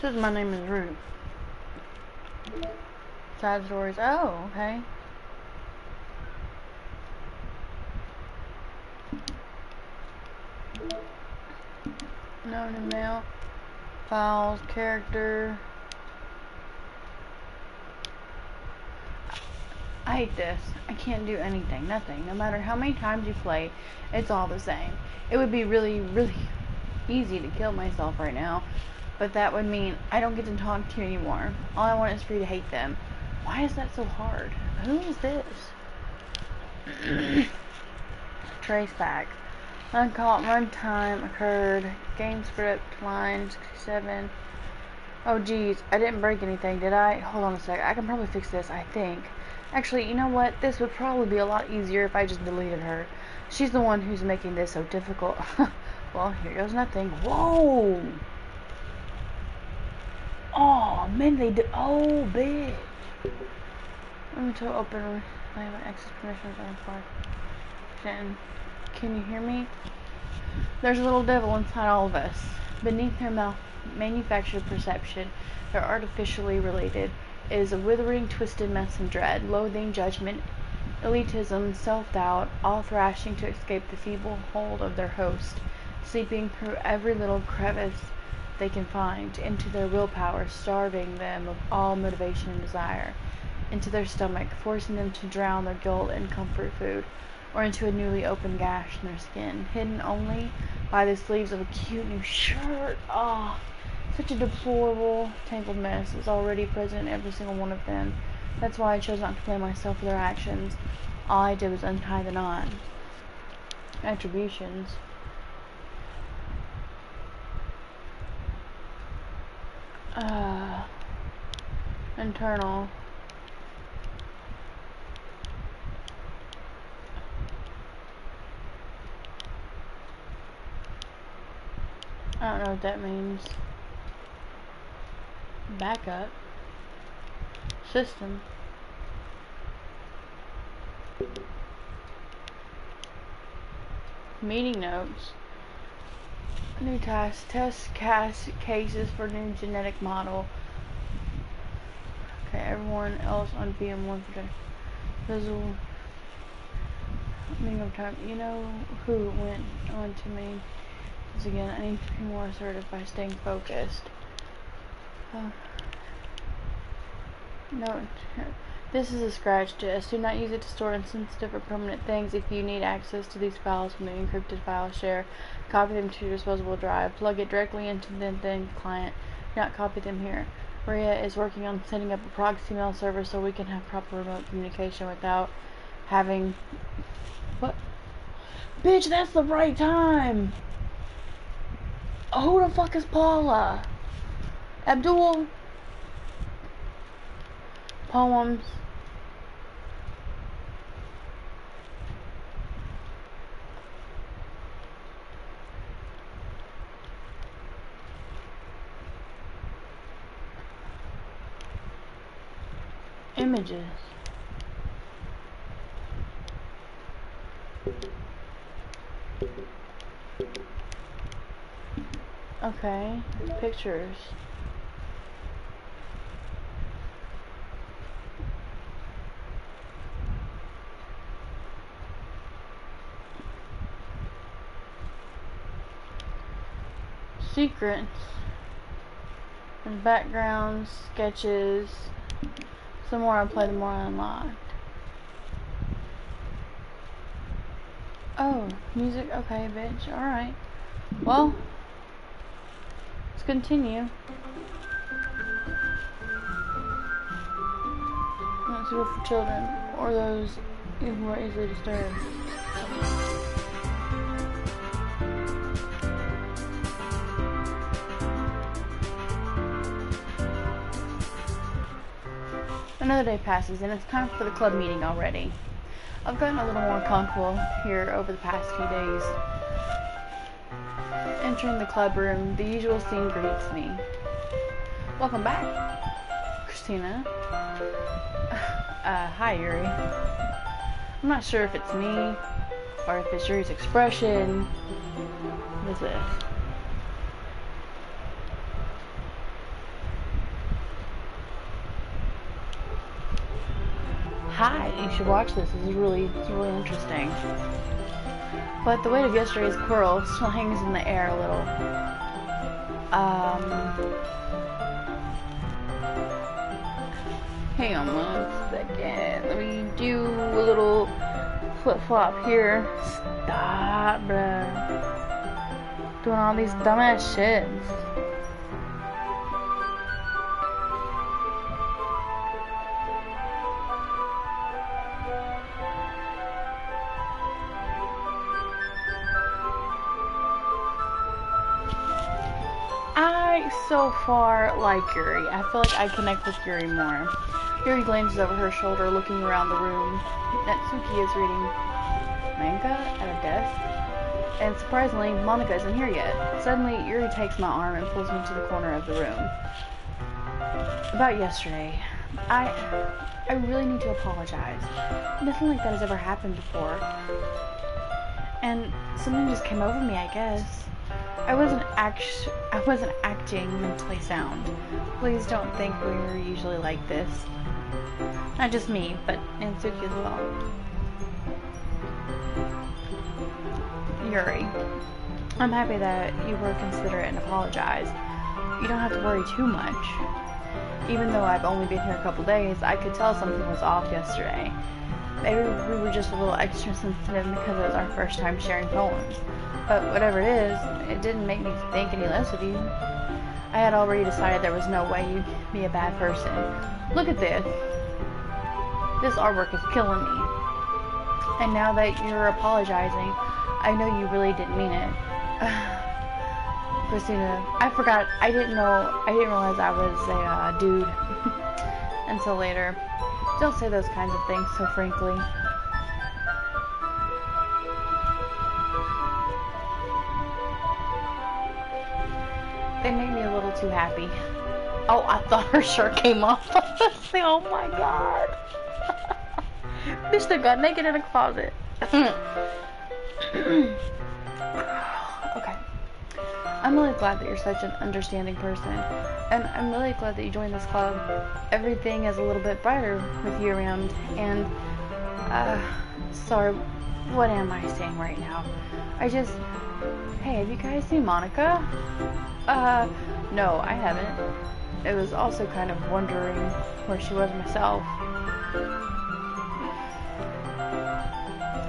Says my name is Ruth. Side stories. Oh, okay. Known and mail. Files. Character. I hate this. I can't do anything. Nothing. No matter how many times you play, it's all the same. It would be really, really easy to kill myself right now. But that would mean I don't get to talk to you anymore. All I want is for you to hate them. Why is that so hard? Who is this? Trace back. Uncaught runtime occurred. Game script line 67. Oh geez, I didn't break anything, did I? Hold on a sec. I can probably fix this, I think. Actually, you know what? This would probably be a lot easier if I just deleted her. She's the one who's making this so difficult. Well, here goes nothing. Whoa! Oh, man, they do. Oh, bitch. Let me to open. I have access permissions on file. Can you hear me? There's a little devil inside all of us. Beneath their manufactured perception, they're artificially related. It is a withering, twisted mess of dread, loathing, judgment, elitism, self-doubt, all thrashing to escape the feeble hold of their host, seeping through every little crevice they can find, into their willpower, starving them of all motivation and desire, into their stomach, forcing them to drown their guilt in comfort food, or into a newly opened gash in their skin, hidden only by the sleeves of a cute new shirt. Ah, such a deplorable, tangled mess is already present in every single one of them. That's why I chose not to blame myself for their actions. All I did was untie the knot. Attributions. Internal. I don't know what that means. Backup. System. Meeting notes. New task. Test cases for new genetic model. Okay, everyone else on BM1 for visual. Meeting of time. You know who went on to me? Because again, I need to be more assertive by staying focused. No, this is a scratch disk. Do not use it to store insensitive or permanent things. If you need access to these files from the encrypted file share, copy them to your disposable drive. Plug it directly into the then client. Do not copy them here. Maria is working on setting up a proxy mail server so we can have proper remote communication without having... What? Bitch, that's the right time! Who the fuck is Paula? Abdul? Poems. Images. Okay, pictures. Secrets. And backgrounds, sketches. The more I play, the more I unlocked. Oh, music. Okay, bitch. Alright. Well, let's continue. Not suitable for children or those who are easily disturbed. Another day passes and it's time for the club meeting already. I've gotten a little more comfortable here over the past few days. Entering the club room, the usual scene greets me. Welcome back, Christina. Hi, Yuri. I'm not sure if it's me or if it's Yuri's expression. What is this? You should watch this. It's really interesting. But the weight of yesterday's quarrel still hangs in the air a little. Hang on 1 second. Let me do a little flip-flop here. Stop, bruh. Doing all these dumbass shits. I so far like Yuri. I feel like I connect with Yuri more. Yuri glances over her shoulder, looking around the room. Natsuki is reading manga at a desk. And surprisingly, Monika isn't here yet. Suddenly, Yuri takes my arm and pulls me to the corner of the room. About yesterday, I really need to apologize. Nothing like that has ever happened before. And something just came over me, I guess. I wasn't acting mentally sound. Please don't think we're usually like this. Not just me, but Natsuki as well. Yuri, I'm happy that you were considerate and apologized. You don't have to worry too much. Even though I've only been here a couple days, I could tell something was off yesterday. Maybe we were just a little extra sensitive because it was our first time sharing poems. But whatever it is, it didn't make me think any less of you. I had already decided there was no way you'd be a bad person. Look at this. This artwork is killing me. And now that you're apologizing, I know you really didn't mean it. Christina, I forgot. I didn't realize I was a dude until later. Don't say those kinds of things so frankly. They made me a little too happy. Oh, I thought her shirt came off. Oh my god. Bitch, they got naked in a closet. Okay. I'm really glad that you're such an understanding person. And I'm really glad that you joined this club. Everything is a little bit brighter with you around. And, sorry, what am I saying right now? Hey, have you guys seen Monika? No, I haven't. I was also kind of wondering where she was myself.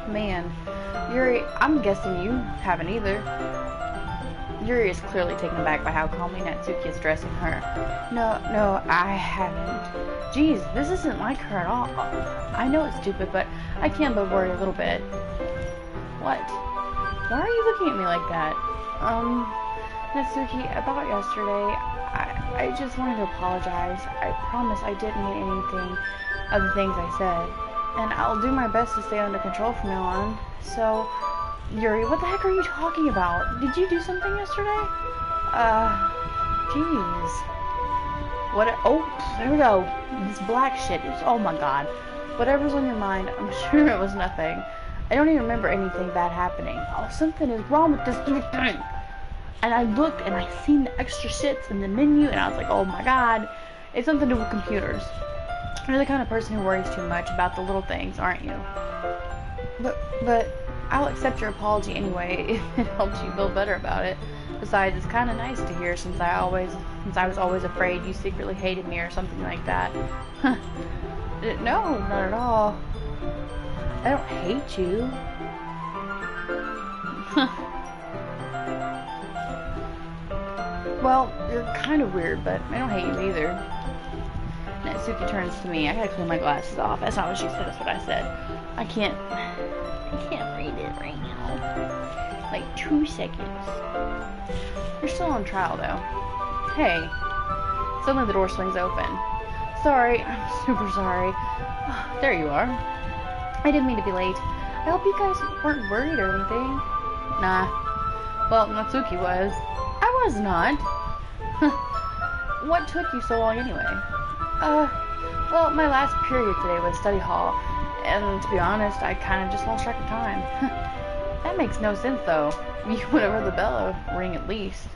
Man, Yuri, I'm guessing you haven't either. Yuri is clearly taken aback by how calmly Natsuki is dressing her. No, I haven't. Geez, this isn't like her at all. I know it's stupid, but I can't but worry a little bit. What? Why are you looking at me like that? Natsuki, about yesterday, I just wanted to apologize. I promise I didn't mean anything of the things I said. And I'll do my best to stay under control from now on. So, Yuri, what the heck are you talking about? Did you do something yesterday? Jeez. What? Oh, there we go. This black shit is, oh my god. Whatever's on your mind, I'm sure it was nothing. I don't even remember anything bad happening. Oh, something is wrong with this thing. And I looked and I seen the extra shits in the menu and I was like, oh my god. It's something to do with computers. You're the kind of person who worries too much about the little things, aren't you? But I'll accept your apology anyway if it helps you feel better about it. Besides, it's kind of nice to hear since I was always afraid you secretly hated me or something like that. No, not at all. I don't hate you. Well, you're kind of weird, but I don't hate you either. Natsuki turns to me. I gotta clean my glasses off. That's not what she said, that's what I said. I can't read it right now. Like 2 seconds. You're still on trial, though. Hey. Suddenly the door swings open. Sorry, I'm super sorry. There you are. I didn't mean to be late. I hope you guys weren't worried or anything. Nah. Well, Natsuki was. I was not. What took you so long anyway? Well, my last period today was study hall, and to be honest, I kind of just lost track of time. That makes no sense, though. You would have heard the bell ring at least.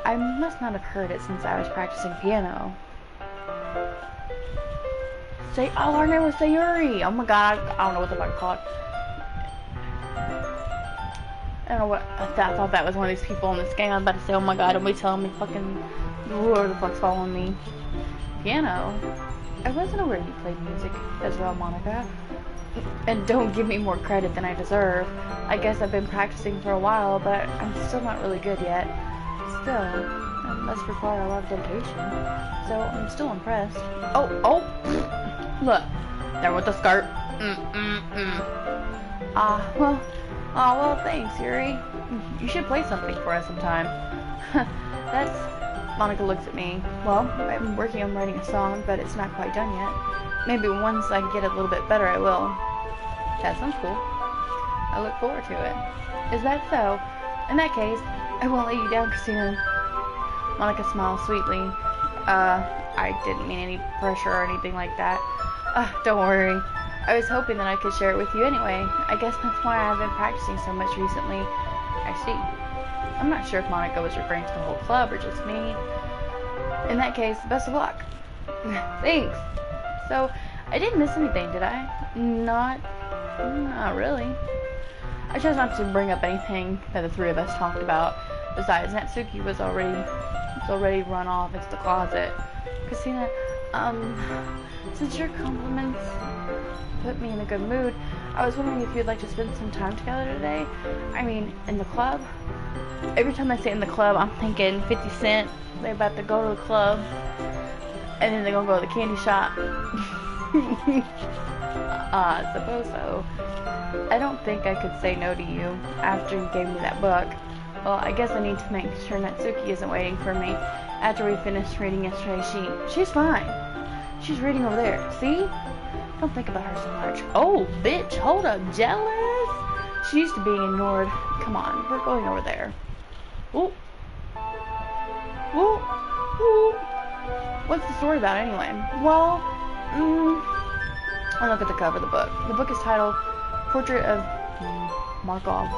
I must not have heard it since I was practicing piano. Say, oh, her name was Sayuri. Oh my god, I don't know what the fuck to call it. I don't know what, I thought that was one of these people in this game. I was about to say, oh my god, don't be telling me fucking whoever the fuck's following me. Piano? I wasn't aware you played music as well, Monica. And don't give me more credit than I deserve. I guess I've been practicing for a while, but I'm still not really good yet. Still, it must require a lot of dedication. So, I'm still impressed. Oh! Look, there with the skirt. Well, thanks, Yuri. You should play something for us sometime. Monica looks at me. Well, I'm working on writing a song, but it's not quite done yet. Maybe once I get a little bit better, I will. That sounds cool. I look forward to it. Is that so? In that case, I won't let you down, Christina. Monica smiles sweetly. I didn't mean any pressure or anything like that. Don't worry. I was hoping that I could share it with you anyway. I guess that's why I've been practicing so much recently. I see. I'm not sure if Monica was referring to the whole club or just me. In that case, best of luck. Thanks. So, I didn't miss anything, did I? Not really. I chose not to bring up anything that the three of us talked about. Besides, Natsuki was already run off into the closet. Christina, since your compliments put me in a good mood, I was wondering if you'd like to spend some time together today. I mean, in the club. Every time I say in the club, I'm thinking 50 Cent. They're about to go to the club, and then they're gonna go to the candy shop. I suppose so. I don't think I could say no to you after you gave me that book. Well, I guess I need to make sure Natsuki isn't waiting for me. After we finished reading yesterday, she's fine. She's reading over there. See? Don't think about her so much. Oh, bitch, hold up. Jealous? She's used to being ignored. Come on, we're going over there. Ooh. Ooh. Ooh. What's the story about anyway? Well, I'll look at the cover of the book. The book is titled Portrait of Markov.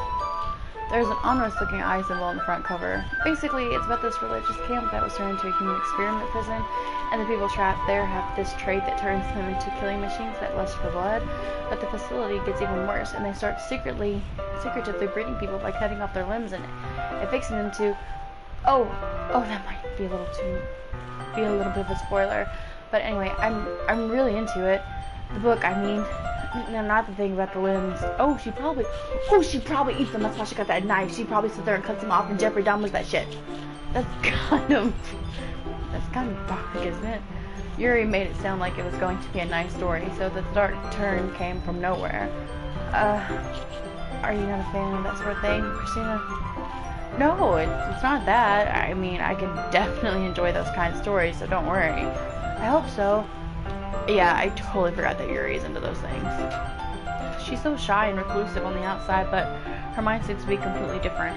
There's an ominous-looking eye symbol on the front cover. Basically, it's about this religious camp that was turned into a human experiment prison, and the people trapped there have this trait that turns them into killing machines that lust for blood. But the facility gets even worse, and they start secretively breeding people by cutting off their limbs and affixing them to... Oh, that might be a little bit of a spoiler. But anyway, I'm really into it. The book, I mean. No, not the thing about the limbs. She probably eats them. That's why she got that knife. She probably sits there and cuts them off, and Jeffrey Dahmer's that shit. That's kind of dark, isn't it? Yuri made it sound like it was going to be a nice story, so the dark turn came from nowhere. Are you not a fan of that sort of thing, Christina? No, it's not that. I mean, I can definitely enjoy those kinds of stories, so don't worry. I hope so. Yeah, I totally forgot that Yuri is into those things. She's so shy and reclusive on the outside, but her mind seems to be completely different.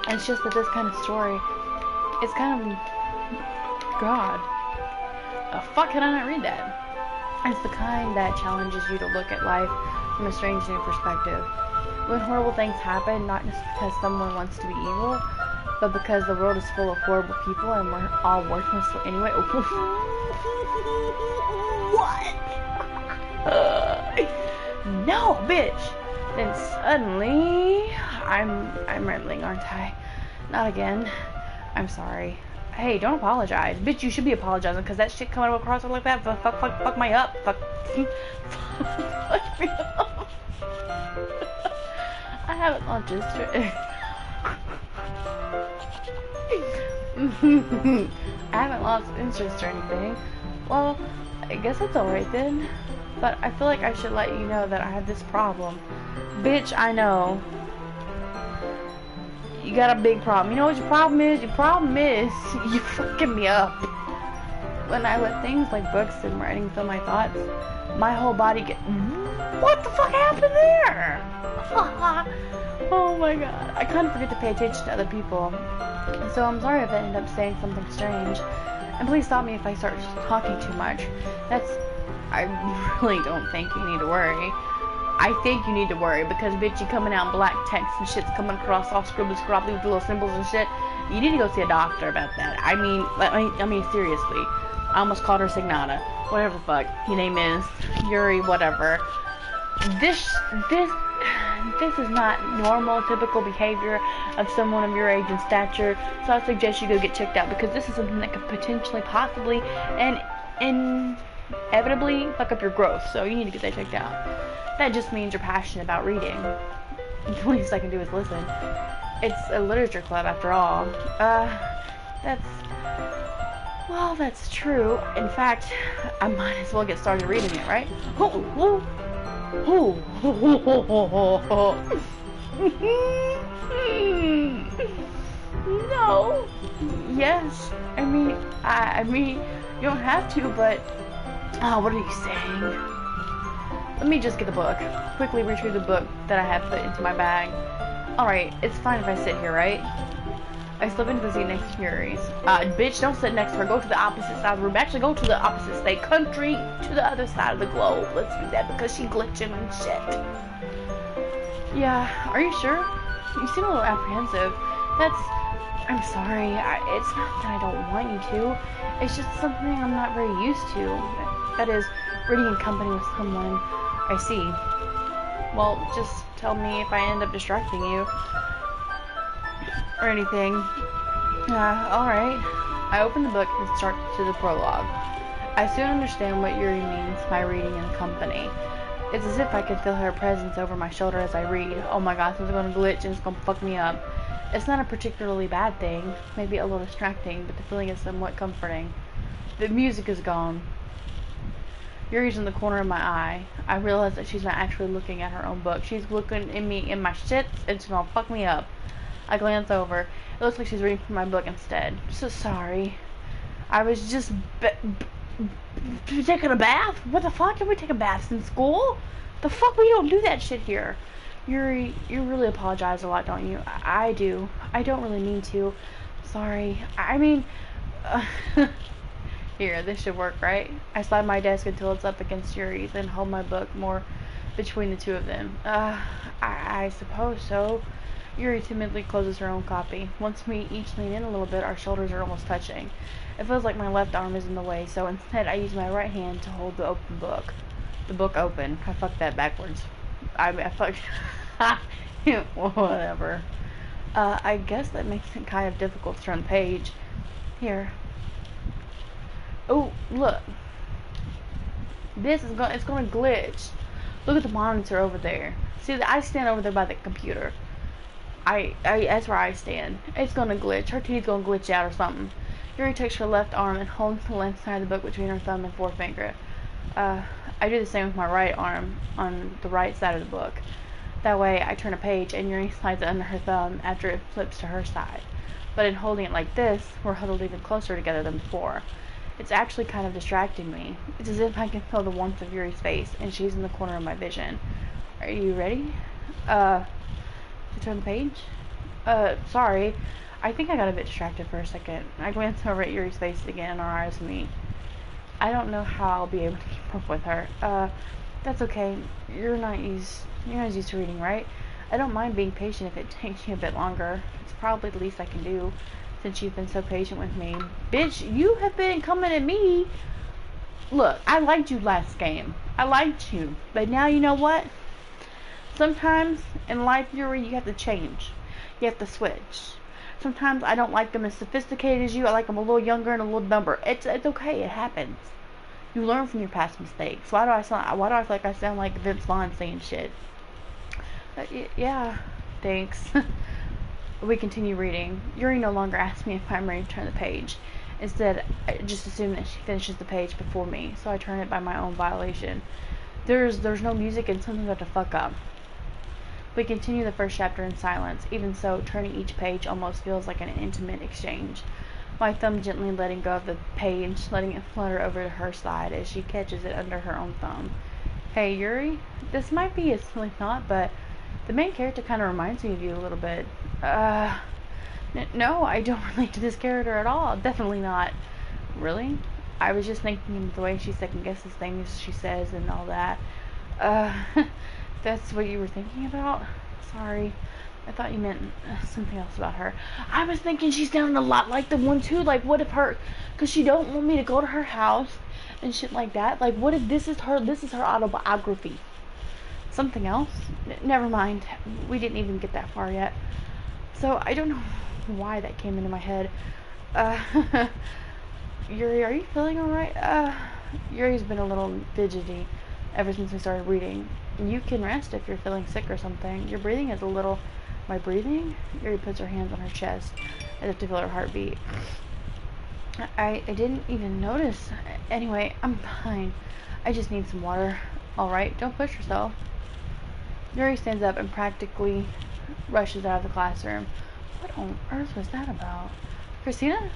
And it's just that this kind of story is kind of... God. The fuck can I not read that? It's the kind that challenges you to look at life from a strange new perspective. When horrible things happen, not just because someone wants to be evil, but because the world is full of horrible people and we're all worthless anyway. What? No, bitch! Then suddenly, I'm rambling, aren't I? Not again. I'm sorry. Hey, don't apologize. Bitch, you should be apologizing because that shit coming across like that. Fuck my up. Fuck me up. I haven't launched this. I haven't lost interest or anything. Well, I guess that's alright then. But I feel like I should let you know that I have this problem. Bitch, I know. You got a big problem. You know what your problem is? Your problem is you fucking me up. When I let things like books and writing fill my thoughts, my whole body What the fuck happened there? Oh my god. I kind of forget to pay attention to other people. So I'm sorry if I end up saying something strange. And please stop me if I start talking too much. I really don't think you need to worry. I think you need to worry because bitch, you coming out in black text and shit's coming across all scribbly scrabbly with little symbols and shit. You need to go see a doctor about that. I mean, seriously. I almost called her Signata. Whatever the fuck your name is. Yuri, whatever. This is not normal, typical behavior of someone of your age and stature, so I suggest you go get checked out, because this is something that could potentially, possibly, and inevitably fuck up your growth, so you need to get that checked out. That just means you're passionate about reading. The least I can do is listen. It's a literature club, after all. That's true. In fact, I might as well get started reading it, right? No. Yes. I mean, you don't have to, but... Oh, what are you saying? Let me just get the book. Quickly retrieve the book that I have put into my bag. Alright, it's fine if I sit here, right? I slip into the seat next to Yuri's. Bitch, don't sit next to her. Go to the opposite side of the room. Actually, go to the opposite state. Country, to the other side of the globe. Let's do that, because she's glitching and shit. Yeah, are you sure? You seem a little apprehensive. I'm sorry. It's not that I don't want you to. It's just something I'm not very used to. That is, reading in company with someone I see. Well, just tell me if I end up distracting you. Or anything. Alright. I open the book and start to the prologue. I soon understand what Yuri means by reading in company. It's as if I could feel her presence over my shoulder as I read. Oh my gosh, it's gonna glitch and it's gonna fuck me up. It's not a particularly bad thing, maybe a little distracting, but the feeling is somewhat comforting. The music is gone. Yuri's in the corner of my eye. I realize that she's not actually looking at her own book. She's looking at me in my shits and it's gonna fuck me up. I glance over. It looks like she's reading from my book instead. So sorry. I was just taking a bath? What the fuck? Did we take a bath in school? The fuck? We don't do that shit here. Yuri, you really apologize a lot, don't you? I do. I don't really mean to. Sorry. I mean... Here, this should work, right? I slide my desk until it's up against Yuri's, then hold my book more between the two of them. I suppose so. Yuri timidly closes her own copy. Once we each lean in a little bit, our shoulders are almost touching. It feels like my left arm is in the way, so instead I use my right hand to hold the open book. The book open. I fucked that backwards. I fucked... Whatever. I guess that makes it kind of difficult to turn the page. Here. Oh, look. It's gonna glitch. Look at the monitor over there. See, I stand over there by the computer. That's where I stand. It's gonna glitch. Her teeth gonna glitch out or something. Yuri takes her left arm and holds the left side of the book between her thumb and forefinger. I do the same with my right arm on the right side of the book. That way, I turn a page and Yuri slides it under her thumb after it flips to her side. But in holding it like this, we're huddled even closer together than before. It's actually kind of distracting me. It's as if I can feel the warmth of Yuri's face, and she's in the corner of my vision. Are you ready? To turn the page? Sorry. I think I got a bit distracted for a second. I glance over at Yuri's face again and our eyes meet. I don't know how I'll be able to keep up with her. That's okay. You're not used to reading, right? I don't mind being patient if it takes you a bit longer. It's probably the least I can do, since you've been so patient with me. Bitch, you have been coming at me. Look, I liked you last game. I liked you. But now you know what? Sometimes in life, Yuri, you have to change. You have to switch. Sometimes I don't like them as sophisticated as you. I like them a little younger and a little dumber. It's okay. It happens. You learn from your past mistakes. Why do I feel like I sound like Vince Vaughn saying shit? Yeah. Thanks. We continue reading. Yuri no longer asks me if I'm ready to turn the page. Instead, I just assume that she finishes the page before me, so I turn it by my own violation. There's no music and something's about to fuck up. We continue the first chapter in silence. Even so, turning each page almost feels like an intimate exchange. My thumb gently letting go of the page, letting it flutter over to her side as she catches it under her own thumb. Hey, Yuri? This might be a silly thought, but the main character kind of reminds me of you a little bit. No, I don't relate to this character at all. Definitely not. Really? I was just thinking of the way she second-guesses things she says and all that. That's what you were thinking about? Sorry. I thought you meant something else about her. I was thinking she sounded a lot like the one too. Like, what if her, because she don't want me to go to her house and shit like that. Like, what if this is her autobiography? Something else? Never mind. We didn't even get that far yet. So, I don't know why that came into my head. Yuri, are you feeling alright? Yuri's been a little fidgety ever since we started reading. You can rest if you're feeling sick or something. Your breathing is a little... My breathing? Yuri puts her hands on her chest as if to feel her heartbeat. I didn't even notice. Anyway, I'm fine. I just need some water. Alright, don't push yourself. Yuri stands up and practically rushes out of the classroom. What on earth was that about? Christina?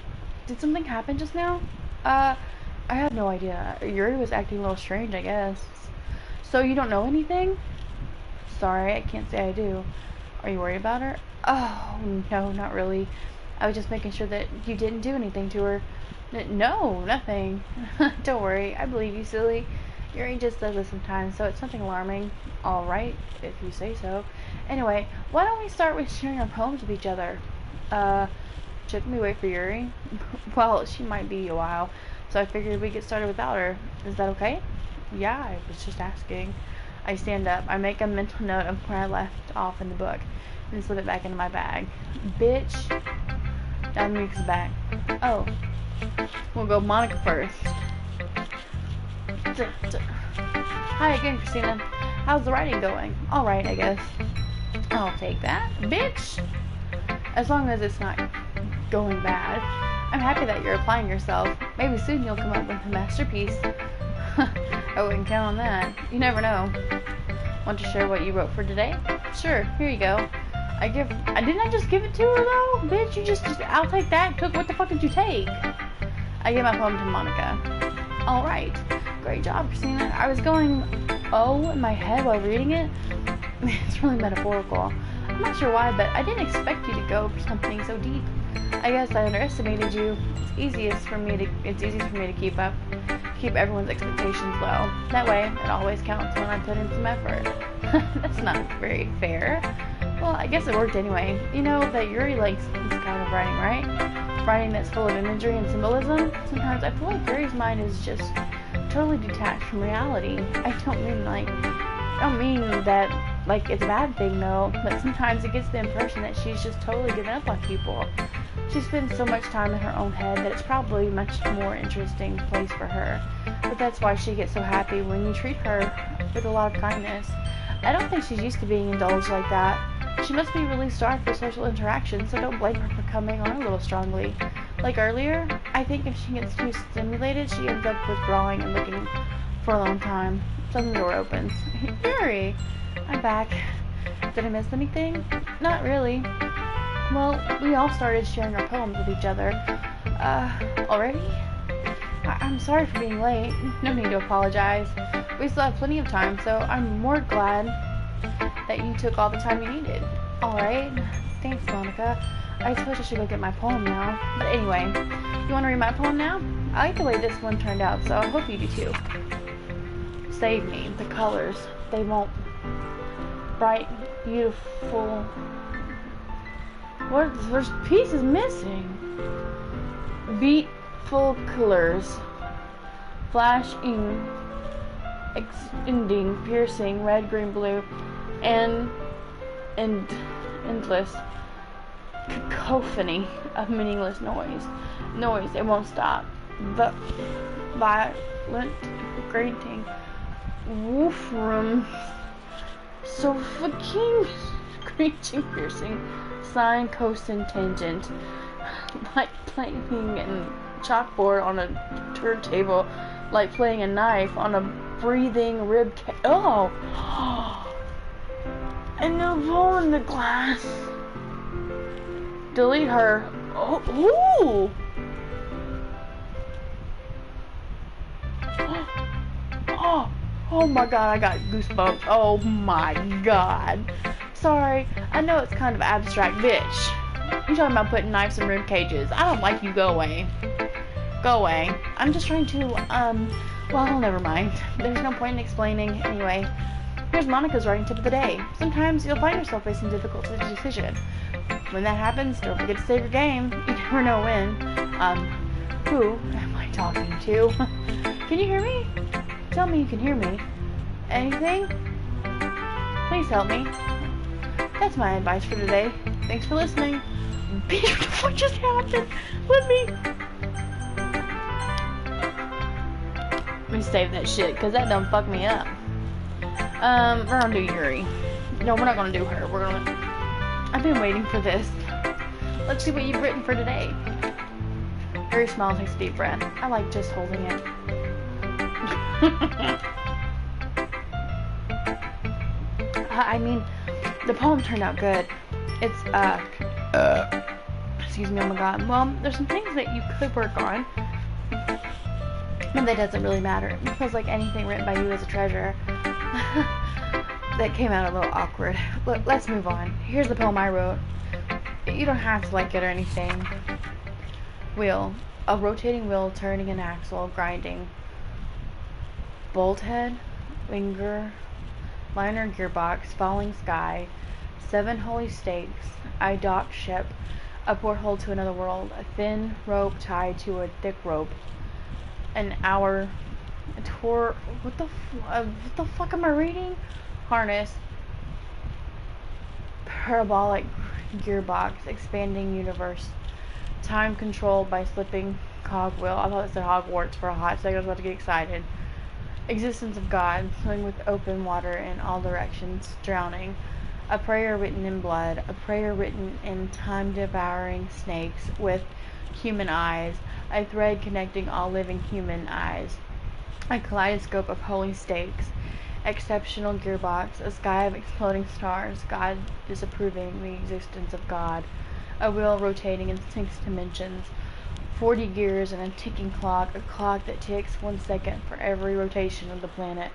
Did something happen just now? I have no idea. Yuri was acting a little strange, I guess. So you don't know anything? Sorry, I can't say I do. Are you worried about her? Oh, no, not really. I was just making sure that you didn't do anything to her. No, nothing. Don't worry, I believe you, silly. Yuri just does this sometimes, so it's nothing alarming. Alright, if you say so. Anyway, why don't we start with sharing our poems with each other? Shouldn't we wait for Yuri? Well, she might be a while, so I figured we'd get started without her. Is that okay? Yeah, I was just asking. I stand up. I make a mental note of where I left off in the book and slip it back into my bag. Bitch. Dominique's back. Oh. We'll go Monica first. Hi again, Christina. How's the writing going? Alright, I guess. I'll take that. Bitch! As long as it's not going bad. I'm happy that you're applying yourself. Maybe soon you'll come up with a masterpiece. I wouldn't count on that. You never know. Want to share what you wrote for today? Sure, here you go. Didn't I just give it to her though? Bitch, you just I'll take that. What the fuck did you take? I gave my poem to Monica. Alright. Great job, Christina. I was going, oh, in my head while reading it. It's really metaphorical. I'm not sure why, but I didn't expect you to go for something so deep. I guess I underestimated you. It's easiest for me to keep everyone's expectations low. That way, it always counts when I put in some effort. That's not very fair. Well, I guess it worked anyway. You know that Yuri likes this kind of writing, right? Writing that's full of imagery and symbolism. Sometimes I feel like Yuri's mind is just totally detached from reality. I don't mean that like it's a bad thing though, but sometimes it gets the impression that she's just totally given up on people. She spends so much time in her own head that it's probably a much more interesting place for her. But that's why she gets so happy when you treat her with a lot of kindness. I don't think she's used to being indulged like that. She must be really starved for social interaction, so don't blame her for coming on a little strongly. Like earlier, I think if she gets too stimulated, she ends up withdrawing and looking for a long time. Suddenly the door opens. Yuri! I'm back. Did I miss anything? Not really. Well, we all started sharing our poems with each other. Already? I'm sorry for being late. No need to apologize. We still have plenty of time, so I'm more glad that you took all the time you needed. Alright. Thanks, Monica. I suppose I should go get my poem now. But anyway, you want to read my poem now? I like the way this one turned out, so I hope you do too. Save me. The colors. They won't. Bright, beautiful... What? There's pieces missing. Beatful colors. Flashing, extending, piercing, red, green, blue, and endless cacophony of meaningless noise. Noise, it won't stop. The violent, grating, woof room, suffocating, screeching, piercing, sine, cosine, tangent, like playing a chalkboard on a turntable, like playing a knife on a breathing rib cage. Oh! And the hole in the glass. Delete her. Oh! Ooh! Oh my god, I got goosebumps. Oh my god. Sorry, I know it's kind of abstract, bitch. You're talking about putting knives in rib cages. I don't like you. Go away. Go away. I'm just trying to, well, never mind. There's no point in explaining. Anyway, Here's Monica's writing tip of the day. Sometimes you'll find yourself facing a difficult decision. When that happens, don't forget to save your game. You never know when. Who am I talking to? Can you hear me? Tell me you can hear me. Anything? Please help me. That's my advice for today. Thanks for listening. Peter, what just happened? Let me save that shit, because that done fucked me up. We're gonna do Yuri. No, we're not gonna do her. I've been waiting for this. Let's see what you've written for today. Yuri smiles, takes a deep breath. I like just holding it. I mean, the poem turned out good. It's, excuse me, oh my god. Well, there's some things that you could work on, but that doesn't really matter. It feels like anything written by you is a treasure. That came out a little awkward. Look, let's move on. Here's the poem I wrote. You don't have to like it or anything. Wheel. A rotating wheel turning an axle, grinding. Bolt head, linger, liner gearbox, falling sky, 7 holy stakes, I dock ship, a porthole to another world, a thin rope tied to a thick rope, an hour, a tour, what the fuck am I reading? Harness, parabolic gearbox, expanding universe, time controlled by slipping cogwheel. I thought it said Hogwarts for a hot second. I was about to get excited. Existence of God, swimming with open water in all directions, drowning. A prayer written in blood, a prayer written in time-devouring snakes with human eyes, a thread connecting all living human eyes, a kaleidoscope of holy stakes, exceptional gearbox, a sky of exploding stars, God disapproving the existence of God, a wheel rotating in 6 dimensions, 40 gears and a ticking clock, a clock that ticks 1 second for every rotation of the planet,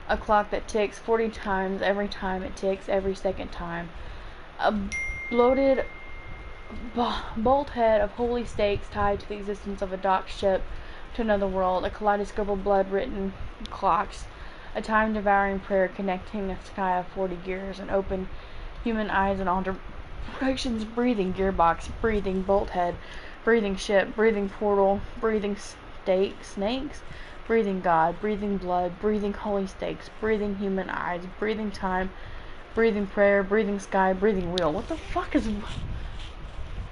a clock that ticks 40 times every time it ticks every second time, a bloated bolt head of holy stakes tied to the existence of a docked ship to another world, a kaleidoscope of blood-written clocks, a time-devouring prayer connecting a sky of 40 gears, and open human eyes in all directions, breathing gearbox, breathing bolt head, breathing ship, breathing portal, breathing snakes, breathing God, breathing blood, breathing holy stakes, breathing human eyes, breathing time, breathing prayer, breathing sky, breathing wheel. What the fuck is...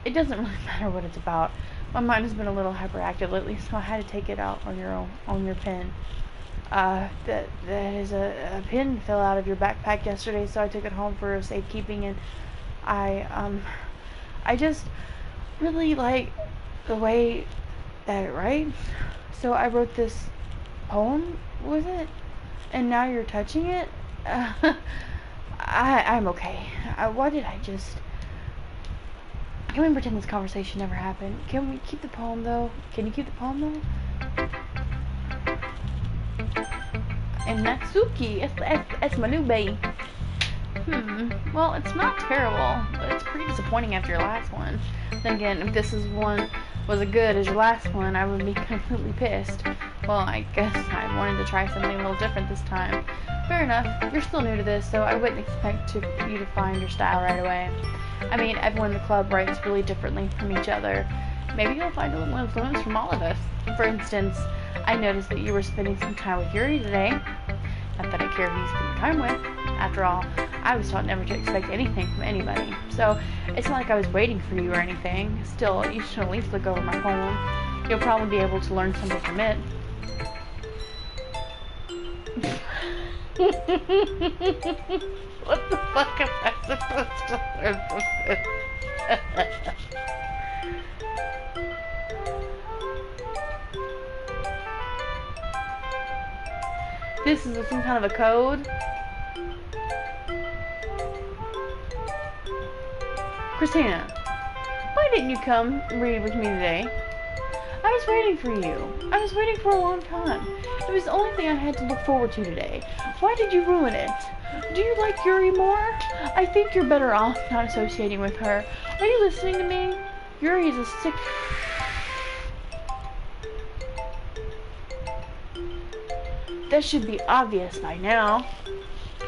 It doesn't really matter what it's about. My mind has been a little hyperactive lately, so I had to take it out on your pen. That is a pin fell out of your backpack yesterday, so I took it home for safekeeping, and I just really like the way that it writes, so I wrote this poem with it, and now you're touching it. I'm okay. Why did I just... Can we pretend this conversation never happened? Can we keep the poem though? Can you keep the poem though? And Natsuki, it's my new bae. Well, it's not terrible, but it's pretty disappointing after your last one. Then again, if this was as good as your last one, I would be completely pissed. Well, I guess I wanted to try something a little different this time. Fair enough, you're still new to this, so I wouldn't expect you to find your style right away. I mean, everyone in the club writes really differently from each other. Maybe you'll find a little influence from all of us. For instance, I noticed that you were spending some time with Yuri today. Not that I care who you spend time with. After all, I was taught never to expect anything from anybody. So, it's not like I was waiting for you or anything. Still, you should at least look over my poem. You'll probably be able to learn something from it. What the fuck am I supposed to learn from this? This is some kind of a code. Christina, why didn't you come read with me today? I was waiting for you. I was waiting for a long time. It was the only thing I had to look forward to today. Why did you ruin it? Do you like Yuri more? I think you're better off not associating with her. Are you listening to me? Yuri is a sick... That should be obvious by now.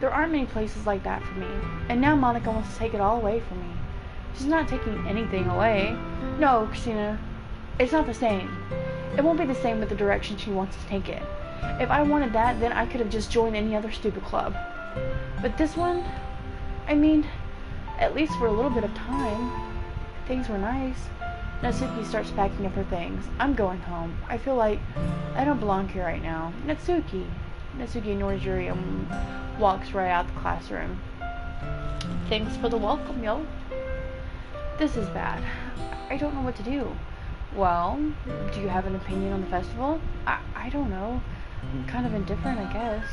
There aren't many places like that for me. And now Monica wants to take it all away from me. She's not taking anything away. No, Christina, it's not the same. It won't be the same with the direction she wants to take it. If I wanted that, then I could have just joined any other stupid club. But this one, I mean, at least for a little bit of time, things were nice. Natsuki starts packing up her things. I'm going home. I feel like I don't belong here right now. Natsuki ignores Yuri and walks right out the classroom. Thanks for the welcome, yo. This is bad. I don't know what to do. Well, do you have an opinion on the festival? I don't know. I'm kind of indifferent, I guess.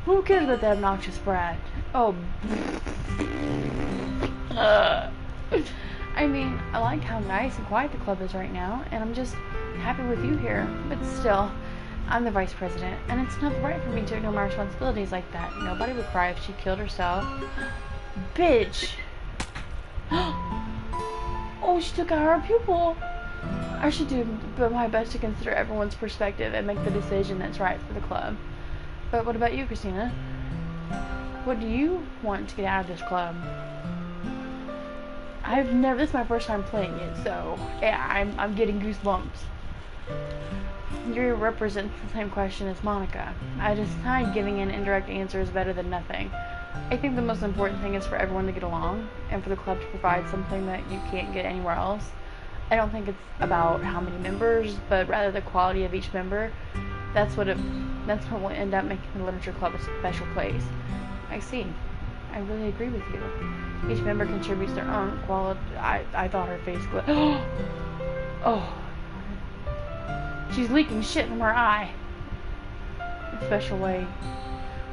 Who cares about that obnoxious brat? Oh. I mean, I like how nice and quiet the club is right now, and I'm just happy with you here. But still, I'm the vice president, and it's not right for me to ignore my responsibilities like that. Nobody would cry if she killed herself. Bitch! Oh, she took out her pupil! I should do my best to consider everyone's perspective and make the decision that's right for the club. But what about you, Christina? What do you want to get out of this club? This is my first time playing it, so yeah, I'm getting goosebumps. Yuri represents the same question as Monica. I decide giving an indirect answer is better than nothing. I think the most important thing is for everyone to get along, and for the club to provide something that you can't get anywhere else. I don't think it's about how many members, but rather the quality of each member. That's what will end up making the literature club a special place. I see. I really agree with you. Each member contributes their own quality. I thought her face glitched. Oh. She's leaking shit from her eye. In a special way.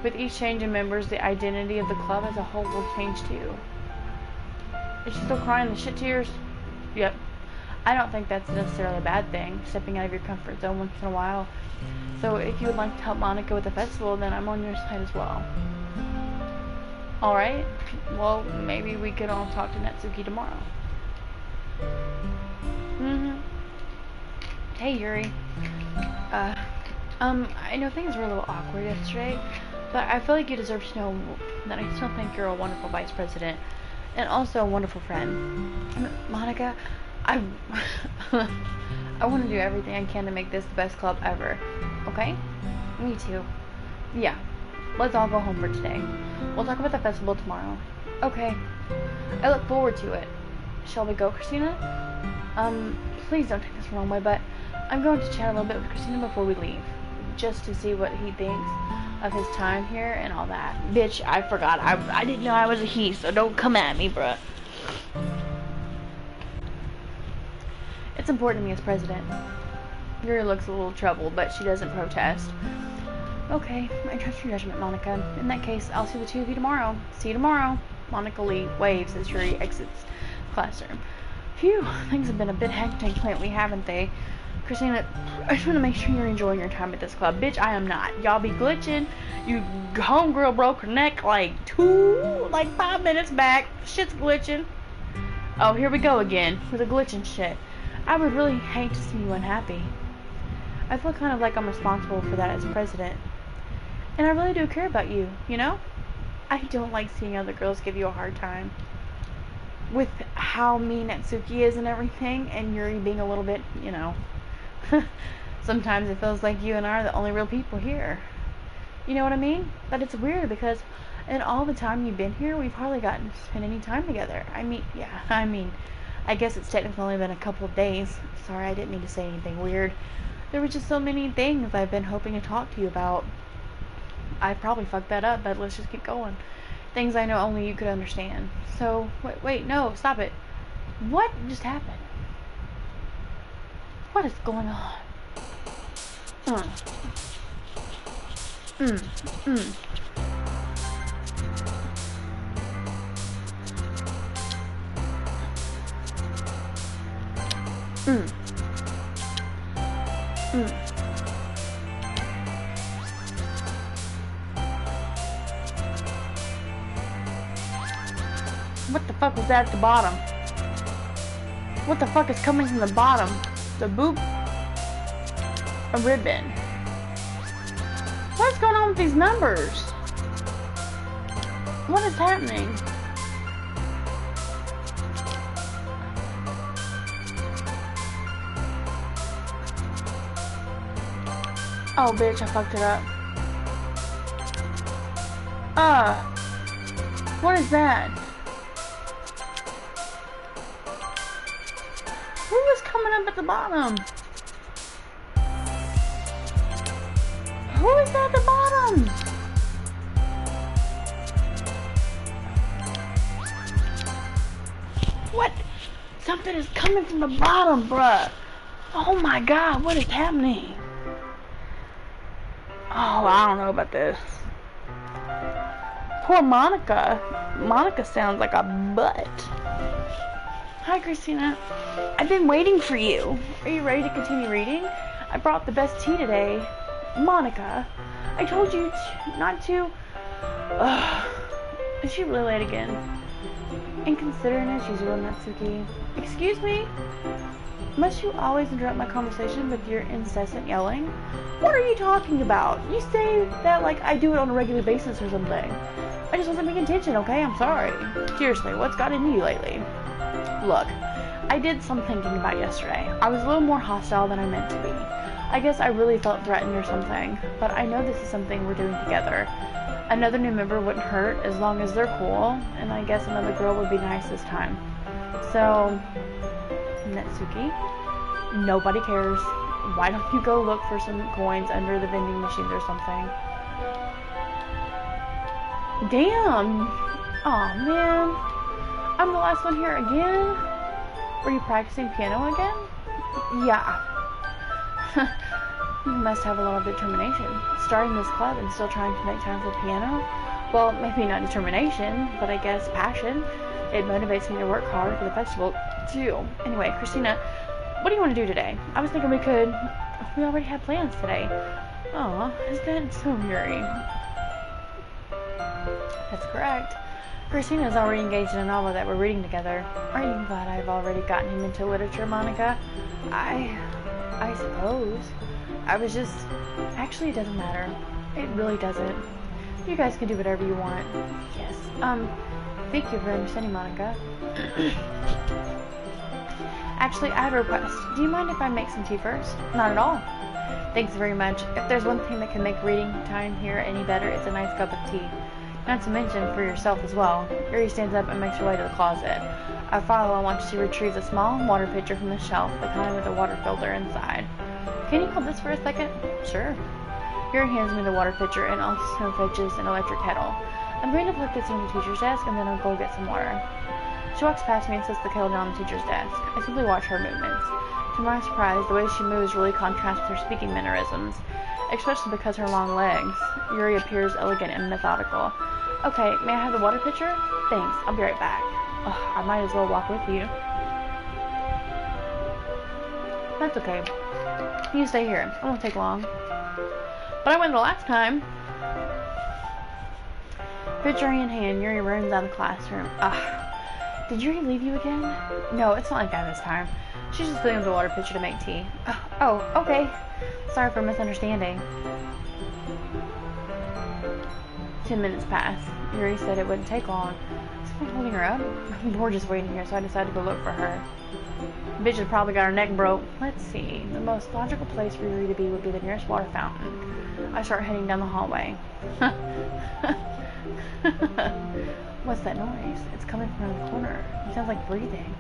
With each change in members, the identity of the club as a whole will change too. Is she still crying the shit tears? Yep. I don't think that's necessarily a bad thing, stepping out of your comfort zone once in a while. So if you would like to help Monica with the festival, then I'm on your side as well. Alright, well, maybe we could all talk to Natsuki tomorrow. Hey, Yuri. I know things were a little awkward yesterday, but I feel like you deserve to know that I still think you're a wonderful vice president, and also a wonderful friend. Monica, I want to do everything I can to make this the best club ever, okay? Me too. Yeah. Let's all go home for today. We'll talk about the festival tomorrow. Okay. I look forward to it. Shall we go, Christina? Please don't take this the wrong way, but I'm going to chat a little bit with Christina before we leave. Just to see what he thinks of his time here and all that. Bitch, I forgot. I didn't know I was a he, so don't come at me, bruh. It's important to me as president. Yuri looks a little troubled, but she doesn't protest. Okay, I trust your judgment, Monica. In that case, I'll see the two of you tomorrow. See you tomorrow. Monica waves as Yuri exits the classroom. Phew, things have been a bit hectic lately, haven't they? Christina, I just want to make sure you're enjoying your time at this club. Bitch, I am not. Y'all be glitching. You homegirl broke her neck like 5 minutes back. Shit's glitching. Oh, here we go again with the glitching shit. I would really hate to see you unhappy. I feel kind of like I'm responsible for that as president. And I really do care about you, you know? I don't like seeing other girls give you a hard time. With how mean Natsuki is and everything, and Yuri being a little bit, you know. Sometimes it feels like you and I are the only real people here. You know what I mean? But it's weird because in all the time you've been here, we've hardly gotten to spend any time together. I guess it's technically only been a couple of days. Sorry, I didn't mean to say anything weird. There were just so many things I've been hoping to talk to you about. I probably fucked that up, but let's just keep going. Things I know only you could understand. So, wait, no, stop it. What just happened? What is going on? What the fuck was that at the bottom? What the fuck is coming from the bottom? The boop? A ribbon. going on with these numbers? What is happening? Oh, bitch, I fucked it up. What is that? Who is coming up at the bottom? Who is at the bottom? What? Something is coming from the bottom, bruh. Oh my god, what is happening? Oh, I don't know about this. Poor Monica. Monica sounds like a butt. Hi, Christina. I've been waiting for you. Are you ready to continue reading? I brought the best tea today. Monica, I told you not to... Is she really late again? Inconsiderate as usual, Natsuki. Excuse me? Must you always interrupt my conversation with your incessant yelling? What are you talking about? You say that like I do it on a regular basis or something. I just wasn't paying attention, okay? I'm sorry. Seriously, what's got into you lately? Look, I did some thinking about yesterday. I was a little more hostile than I meant to be. I guess I really felt threatened or something, but I know this is something we're doing together. Another new member wouldn't hurt as long as they're cool, and I guess another girl would be nice this time. So, Natsuki, nobody cares. Why don't you go look for some coins under the vending machines or something? Damn! Aw, man. I'm the last one here again? Were you practicing piano again? Yeah. You must have a lot of determination. Starting this club and still trying to make time for piano? Well, maybe not determination, but I guess passion. It motivates me to work hard for the festival, too. Anyway, Christina, what do you want to do today? I was thinking we already have plans today. Aw, is that so, Yuri? That's correct. Christina's already engaged in a novel that we're reading together. Aren't you glad I've already gotten him into literature, Monica? I suppose. I was just... Actually, it doesn't matter. It really doesn't. You guys can do whatever you want. Yes. Thank you for understanding, Monica. Actually, I have a request. Do you mind if I make some tea first? Not at all. Thanks very much. If there's one thing that can make reading time here any better, it's a nice cup of tea. Not to mention for yourself as well. Yuri stands up and makes her way to the closet. I follow and watch she retrieves a small water pitcher from the shelf, the kind with a water filter inside. Can you hold this for a second? Sure. Yuri hands me the water pitcher and also fetches an electric kettle. I'm going to put this on the teacher's desk and then I'll go get some water. She walks past me and sets the kettle down on the teacher's desk. I simply watch her movements. To my surprise, the way she moves really contrasts with her speaking mannerisms, especially because her long legs. Yuri appears elegant and methodical. Okay, may I have the water pitcher? Thanks, I'll be right back. Ugh, I might as well walk with you. That's okay. You stay here. It won't take long. But I went the last time. Pitcher in hand, Yuri runs out of the classroom. Did Yuri leave you again? No, it's not like that this time. She's just filling up the water pitcher to make tea. Oh, okay. Sorry for misunderstanding. 10 minutes pass. Yuri said it wouldn't take long. Is someone holding her up? We're just waiting here, so I decided to go look for her. Bitch has probably got her neck broke. Let's see. The most logical place for Yuri to be would be the nearest water fountain. I start heading down the hallway. What's that noise? It's coming from around the corner. It sounds like breathing.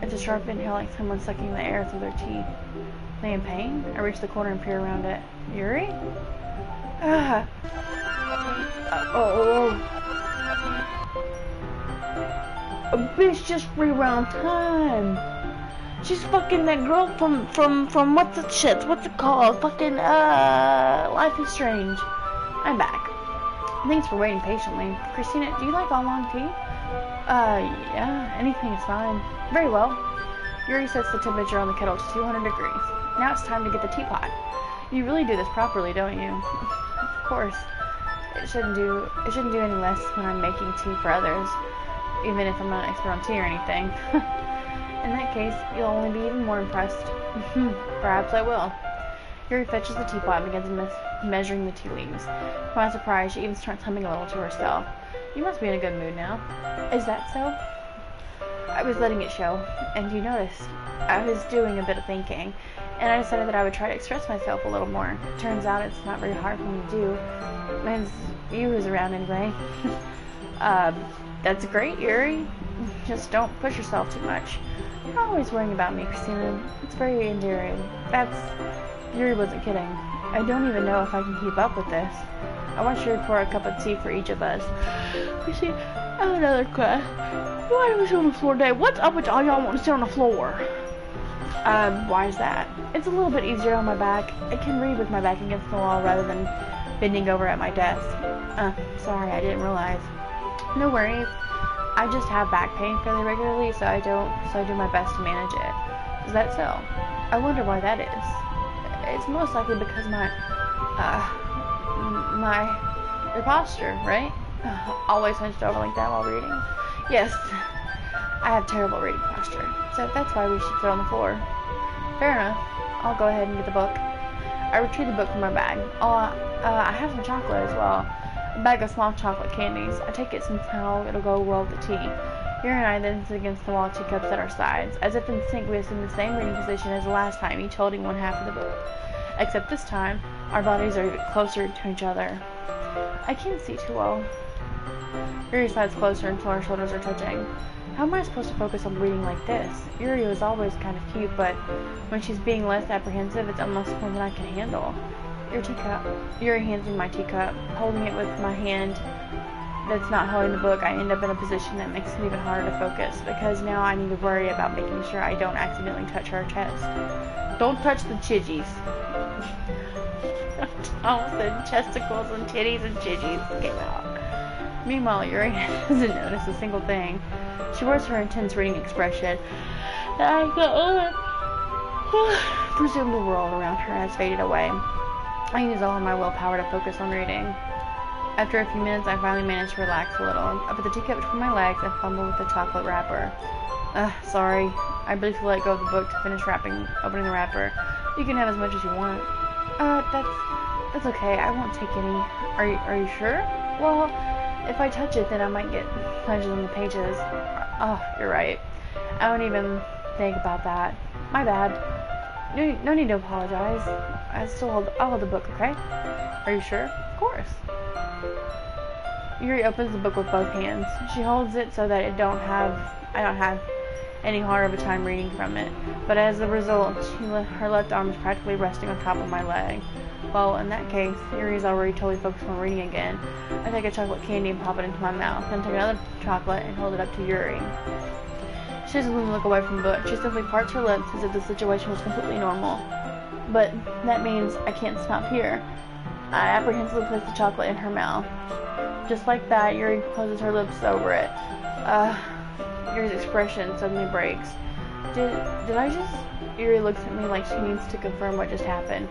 It's a sharp inhale, like someone sucking the air through their teeth. Are they in pain? I reach the corner and peer around it. Yuri? A bitch just rewound time. She's fucking that girl from what's it called? Fucking Life is Strange. I'm back. Thanks for waiting patiently. Christina, do you like oolong tea? Yeah, anything is fine. Very well. Yuri sets the temperature on the kettle to 200 degrees. Now it's time to get the teapot. You really do this properly, don't you? Of course. It shouldn't do any less when I'm making tea for others, even if I'm not an expert on tea or anything. In that case, you'll only be even more impressed. Perhaps I will. Yuri fetches the teapot and begins measuring the tea leaves. To my surprise, she even starts humming a little to herself. You must be in a good mood now. Is that so? I was letting it show, and you noticed I was doing a bit of thinking, and I decided that I would try to express myself a little more. Turns out it's not very hard for me to do. Man's you who's around anyway. That's great, Yuri. Just don't push yourself too much. You're always worrying about me, Christina. It's very endearing. Yuri wasn't kidding. I don't even know if I can keep up with this. I want you to pour a cup of tea for each of us. You see, I have another class. Why do we sit on the floor today? What's up with all y'all want to sit on the floor? Why is that? It's a little bit easier on my back. I can read with my back against the wall rather than bending over at my desk. Sorry, I didn't realize. No worries. I just have back pain fairly regularly, so I do my best to manage it. Is that so? I wonder why that is. It's most likely because your posture, right? Always hunched over like that while reading. Yes, I have terrible reading posture, so that's why we should sit on the floor. Fair enough. I'll go ahead and get the book. I retrieve the book from my bag. I have some chocolate as well. A bag of small chocolate candies. I take it since now it'll go well with the tea. Yuri and I then sit against the wall, teacups at our sides. As if in sync, we assume the same reading position as the last time, each holding one half of the book. Except this time, our bodies are closer to each other. I can't see too well. Yuri slides closer until our shoulders are touching. How am I supposed to focus on reading like this? Yuri was always kind of cute, but when she's being less apprehensive, it's almost more than I can handle. Your teacup. Yuri hands me my teacup. Holding it with my hand that's not holding the book, I end up in a position that makes it even harder to focus, because now I need to worry about making sure I don't accidentally touch her chest. Don't touch the chidgies. All of a sudden, chesticles and titties and chidgies came out. Meanwhile, Yuri doesn't notice a single thing. She wears her intense reading expression, and I presume the world around her has faded away. I use all of my willpower to focus on reading. After a few minutes, I finally manage to relax a little. I put the teacup between my legs and fumble with the chocolate wrapper. Sorry. I briefly let go of the book to finish opening the wrapper. You can have as much as you want. That's okay. I won't take any. Are you sure? Well, if I touch it, then I might get smudges on the pages. Oh, you're right. I don't even think about that. My bad. No need to apologize. I'll hold the book, okay? Are you sure? Of course. Yuri opens the book with both hands. She holds it so that I don't have any harder of a time reading from it. But as a result, her left arm is practically resting on top of my leg. Well, in that case, Yuri's already totally focused on reading again. I take a chocolate candy and pop it into my mouth, then take another chocolate and hold it up to Yuri. She doesn't even look away from the book. She simply parts her lips as if the situation was completely normal. But that means I can't stop here. I apprehensively place the chocolate in her mouth. Just like that, Yuri closes her lips over it. Yuri's expression suddenly breaks. Did I just... Yuri looks at me like she needs to confirm what just happened.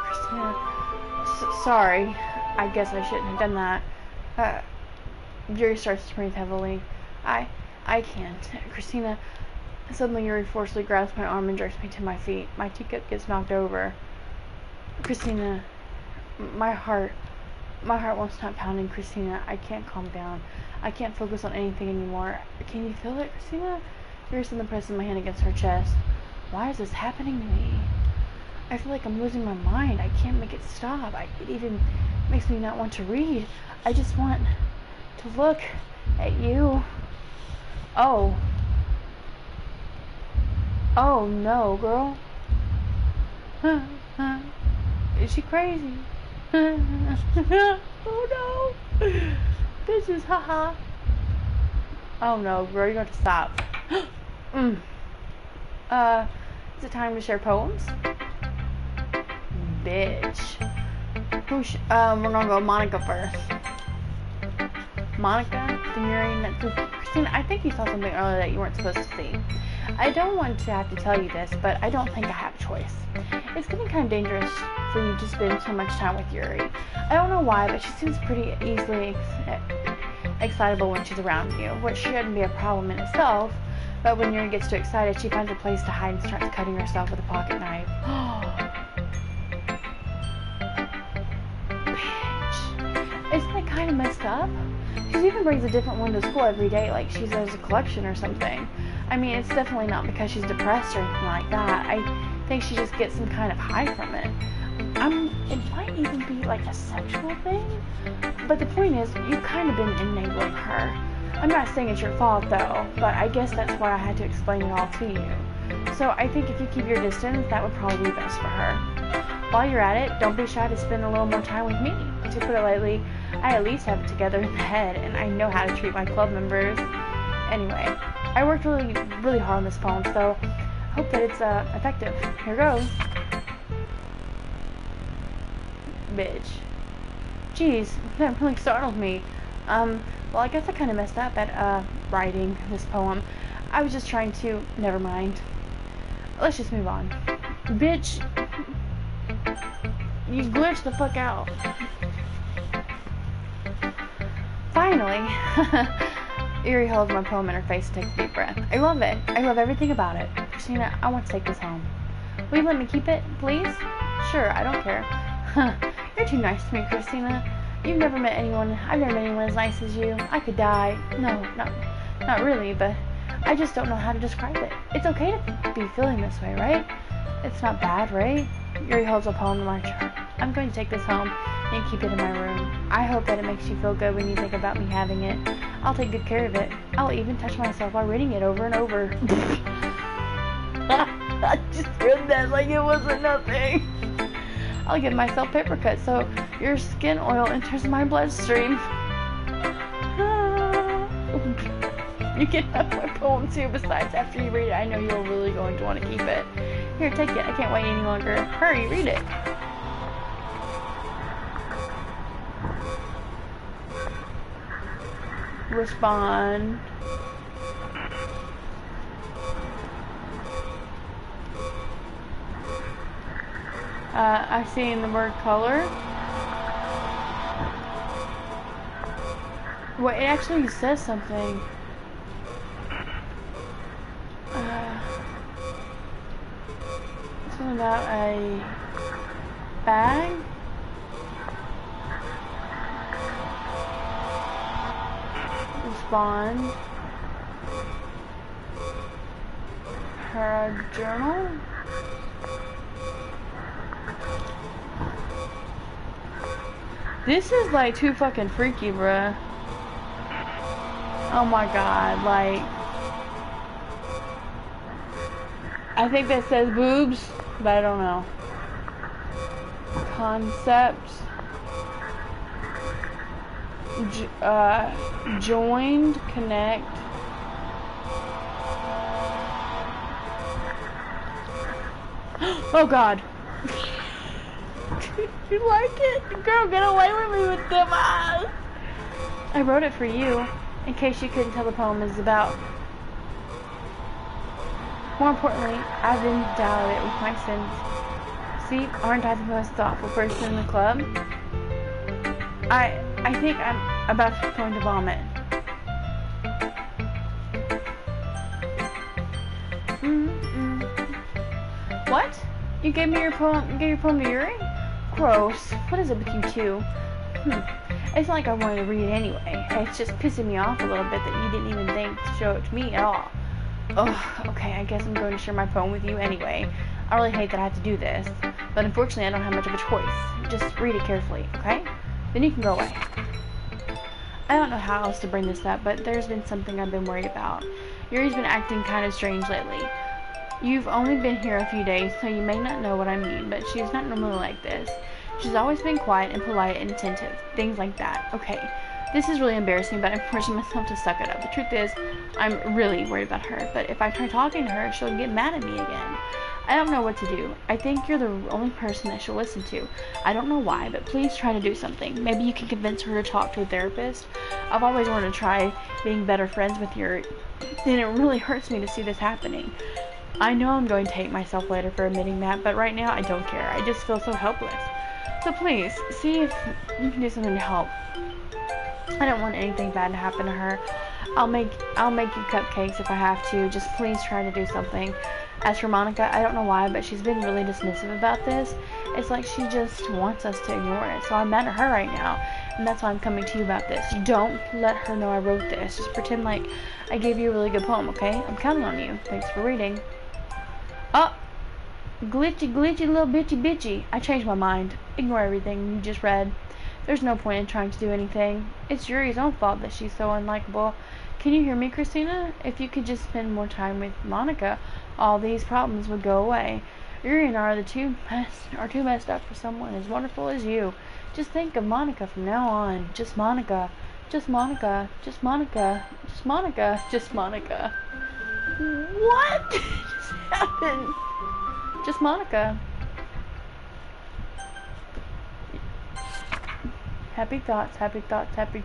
Christina... Sorry. I guess I shouldn't have done that. Yuri starts to breathe heavily. I can't. Christina... Suddenly, Yuri forcefully grabs my arm and jerks me to my feet. My teacup gets knocked over. Christina... My heart won't stop pounding, Christina. I can't calm down. I can't focus on anything anymore. Can you feel it, Christina? Yuri suddenly presses my hand against her chest. Why is this happening to me? I feel like I'm losing my mind. I can't make it stop. It even makes me not want to read. I just want to look at you. Oh no, girl. Is she crazy? Oh no. This is haha. Oh no, girl, you're going to stop. Is it time to share poems? Bitch. We're gonna go Monica first. Monica, Christina, I think you saw something earlier that you weren't supposed to see. I don't want to have to tell you this, but I don't think I have a choice. It's getting kind of dangerous for you to spend so much time with Yuri. I don't know why, but she seems pretty easily excitable when she's around you, which shouldn't be a problem in itself, but when Yuri gets too excited, she finds a place to hide and starts cutting herself with a pocket knife. kind of messed up. She even brings a different one to school every day, like she does a collection or something. I mean, it's definitely not because she's depressed or anything like that. I think she just gets some kind of high from it. It might even be like a sexual thing, but the point is, you've kind of been enabling her. I'm not saying it's your fault though, but I guess that's why I had to explain it all to you. So I think if you keep your distance, that would probably be best for her. While you're at it, don't be shy to spend a little more time with me. To put it lightly, I at least have it together in the head, and I know how to treat my club members. Anyway, I worked really, really hard on this poem, so hope that it's effective. Here goes. Bitch. Jeez, that really startled me. Well, I guess I kind of messed up at, writing this poem. I was just trying to... Never mind. Let's just move on. Bitch. You glitched the fuck out. Finally. Eerie holds my poem in her face and takes a deep breath. I love it. I love everything about it. Christina, I want to take this home. Will you let me keep it, please? Sure, I don't care. You're too nice to me, Christina. You've never met anyone. I've never met anyone as nice as you. I could die. No, not really, but I just don't know how to describe it. It's okay to be feeling this way, right? It's not bad, right? Yuri holds a poem to my chart. I'm going to take this home and keep it in my room. I hope that it makes you feel good when you think about me having it. I'll take good care of it. I'll even touch myself while reading it over and over. I just read that like it wasn't nothing. I'll give myself paper cuts so your skin oil enters my bloodstream. You can have my poem too. Besides, after you read it, I know you're really going to want to keep it. Here, take it. I can't wait any longer. Hurry, read it. Respond. I've seen the word color. Well, it actually says something. Something about a bag. Respond. Her journal. This is like too fucking freaky, bruh. Oh my god, like, I think that says boobs, but I don't know. Concept. Joined, connect. Oh god. You like it? Girl, get away with me with them eyes. I wrote it for you, in case you couldn't tell the poem is about. More importantly, I've endowed it with my sins. See, aren't I the most thoughtful person in the club? I think I'm about to going to vomit. What? You gave me your poem? You gave your poem to Yuri? Gross. What is it with you two? It's not like I wanted to read it anyway. It's just pissing me off a little bit that you didn't even think to show it to me at all. Ugh, okay, I guess I'm going to share my poem with you anyway. I really hate that I have to do this, but unfortunately I don't have much of a choice. Just read it carefully, okay? Then you can go away. I don't know how else to bring this up, but there's been something I've been worried about. Yuri's been acting kind of strange lately. You've only been here a few days, so you may not know what I mean, but she's not normally like this. She's always been quiet and polite and attentive. Things like that. Okay, this is really embarrassing, but I'm forcing myself to suck it up. The truth is, I'm really worried about her, but if I try talking to her, she'll get mad at me again. I don't know what to do. I think you're the only person that she'll listen to. I don't know why, but please try to do something. Maybe you can convince her to talk to a therapist. I've always wanted to try being better friends with Yuri, and it really hurts me to see this happening. I know I'm going to hate myself later for admitting that, but right now I don't care. I just feel so helpless. So please, see if you can do something to help. I don't want anything bad to happen to her. I'll make you cupcakes if I have to. Just please try to do something. As for Monica, I don't know why, but she's been really dismissive about this. It's like she just wants us to ignore it. So I'm mad at her right now. And that's why I'm coming to you about this. Don't let her know I wrote this. Just pretend like I gave you a really good poem, okay? I'm counting on you. Thanks for reading. Oh! Glitchy, glitchy, little bitchy. I changed my mind. Ignore everything you just read. There's no point in trying to do anything. It's Yuri's own fault that she's so unlikable. Can you hear me, Christina? If you could just spend more time with Monica, all these problems would go away. Yuri and I are too messed up for someone as wonderful as you. Just think of Monica from now on. Just Monica. Just Monica. Just Monica. Just Monica. Just Monica. What just happened? Just Monica. Happy thoughts, happy thoughts, happy...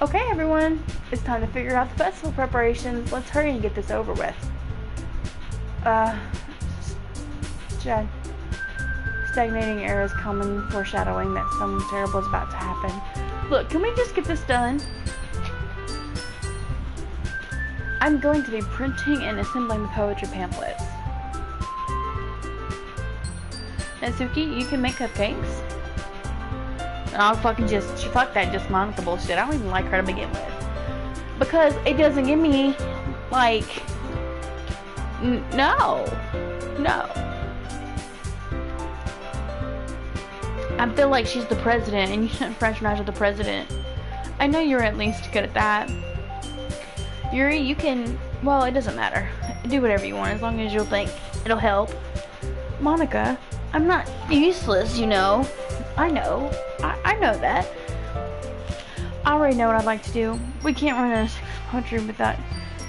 Okay, everyone. It's time to figure out the festival preparations. Let's hurry and get this over with. Jen. Stagnating air is common foreshadowing that something terrible is about to happen. Look, can we just get this done? I'm going to be printing and assembling the poetry pamphlets. Natsuki, you can make cupcakes. I'll fuck that just Monica bullshit. I don't even like her to begin with. Because it doesn't give me, like, no. I feel like she's the president and you shouldn't fraternize with the president. I know you're at least good at that. Yuri, you can, well, it doesn't matter. Do whatever you want as long as you'll think it'll help. Monica, I'm not useless, you know. I know. I know that. I already know what I'd like to do. We can't run a country without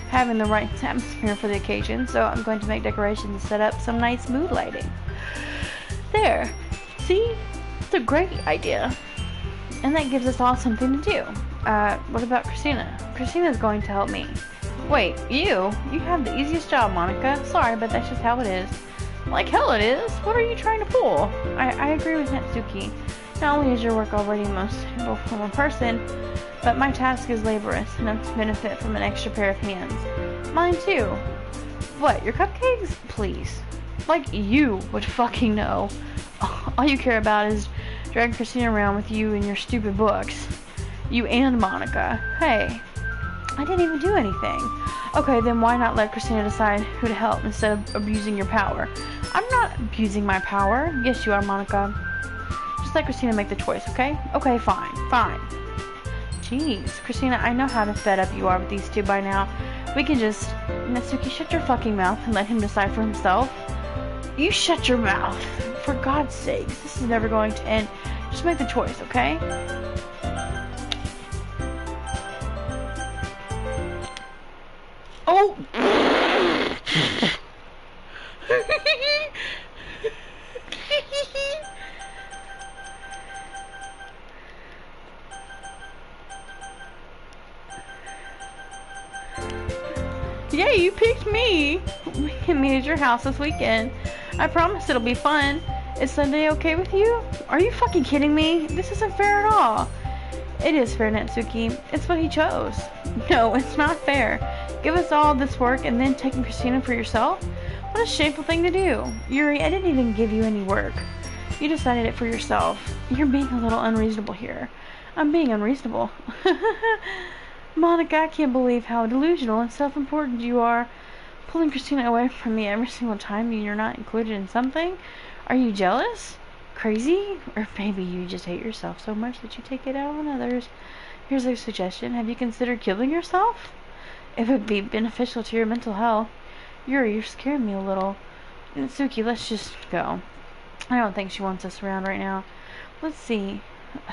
having the right atmosphere for the occasion, so I'm going to make decorations and set up some nice mood lighting. There. See? It's a great idea. And that gives us all something to do. What about Christina? Christina's going to help me. Wait, you? You have the easiest job, Monica. Sorry, but that's just how it is. Like hell it is. What are you trying to pull? I agree with Natsuki. Not only is your work already most suitable for one person, but my task is laborious, enough to benefit from an extra pair of hands. Mine too. What, your cupcakes? Please. Like you would fucking know. All you care about is dragging Christina around with you and your stupid books. You and Monica. Hey, I didn't even do anything. Okay, then why not let Christina decide who to help instead of abusing your power? I'm not abusing my power. Yes, you are, Monica. Just let Christina make the choice, okay? Okay, fine. Jeez, Christina, I know how fed up you are with these two by now. We can just... Natsuki, shut your fucking mouth and let him decide for himself. You shut your mouth. For God's sakes, this is never going to end. Just make the choice, okay? Oh! Yeah, you picked me. We can meet at your house this weekend. I promise it'll be fun. Is Sunday okay with you? Are you fucking kidding me? This isn't fair at all. It is fair, Natsuki. It's what he chose. No, it's not fair. Give us all this work and then taking Christina for yourself? What a shameful thing to do. Yuri, I didn't even give you any work. You decided it for yourself. You're being a little unreasonable here. I'm being unreasonable. Monica, I can't believe how delusional and self-important you are. Pulling Christina away from me every single time you're not included in something? Are you jealous? Crazy? Or maybe you just hate yourself so much that you take it out on others. Here's a suggestion. Have you considered killing yourself? It would be beneficial to your mental health. Yuri, you're scaring me a little. Natsuki, let's just go. I don't think she wants us around right now. Let's see.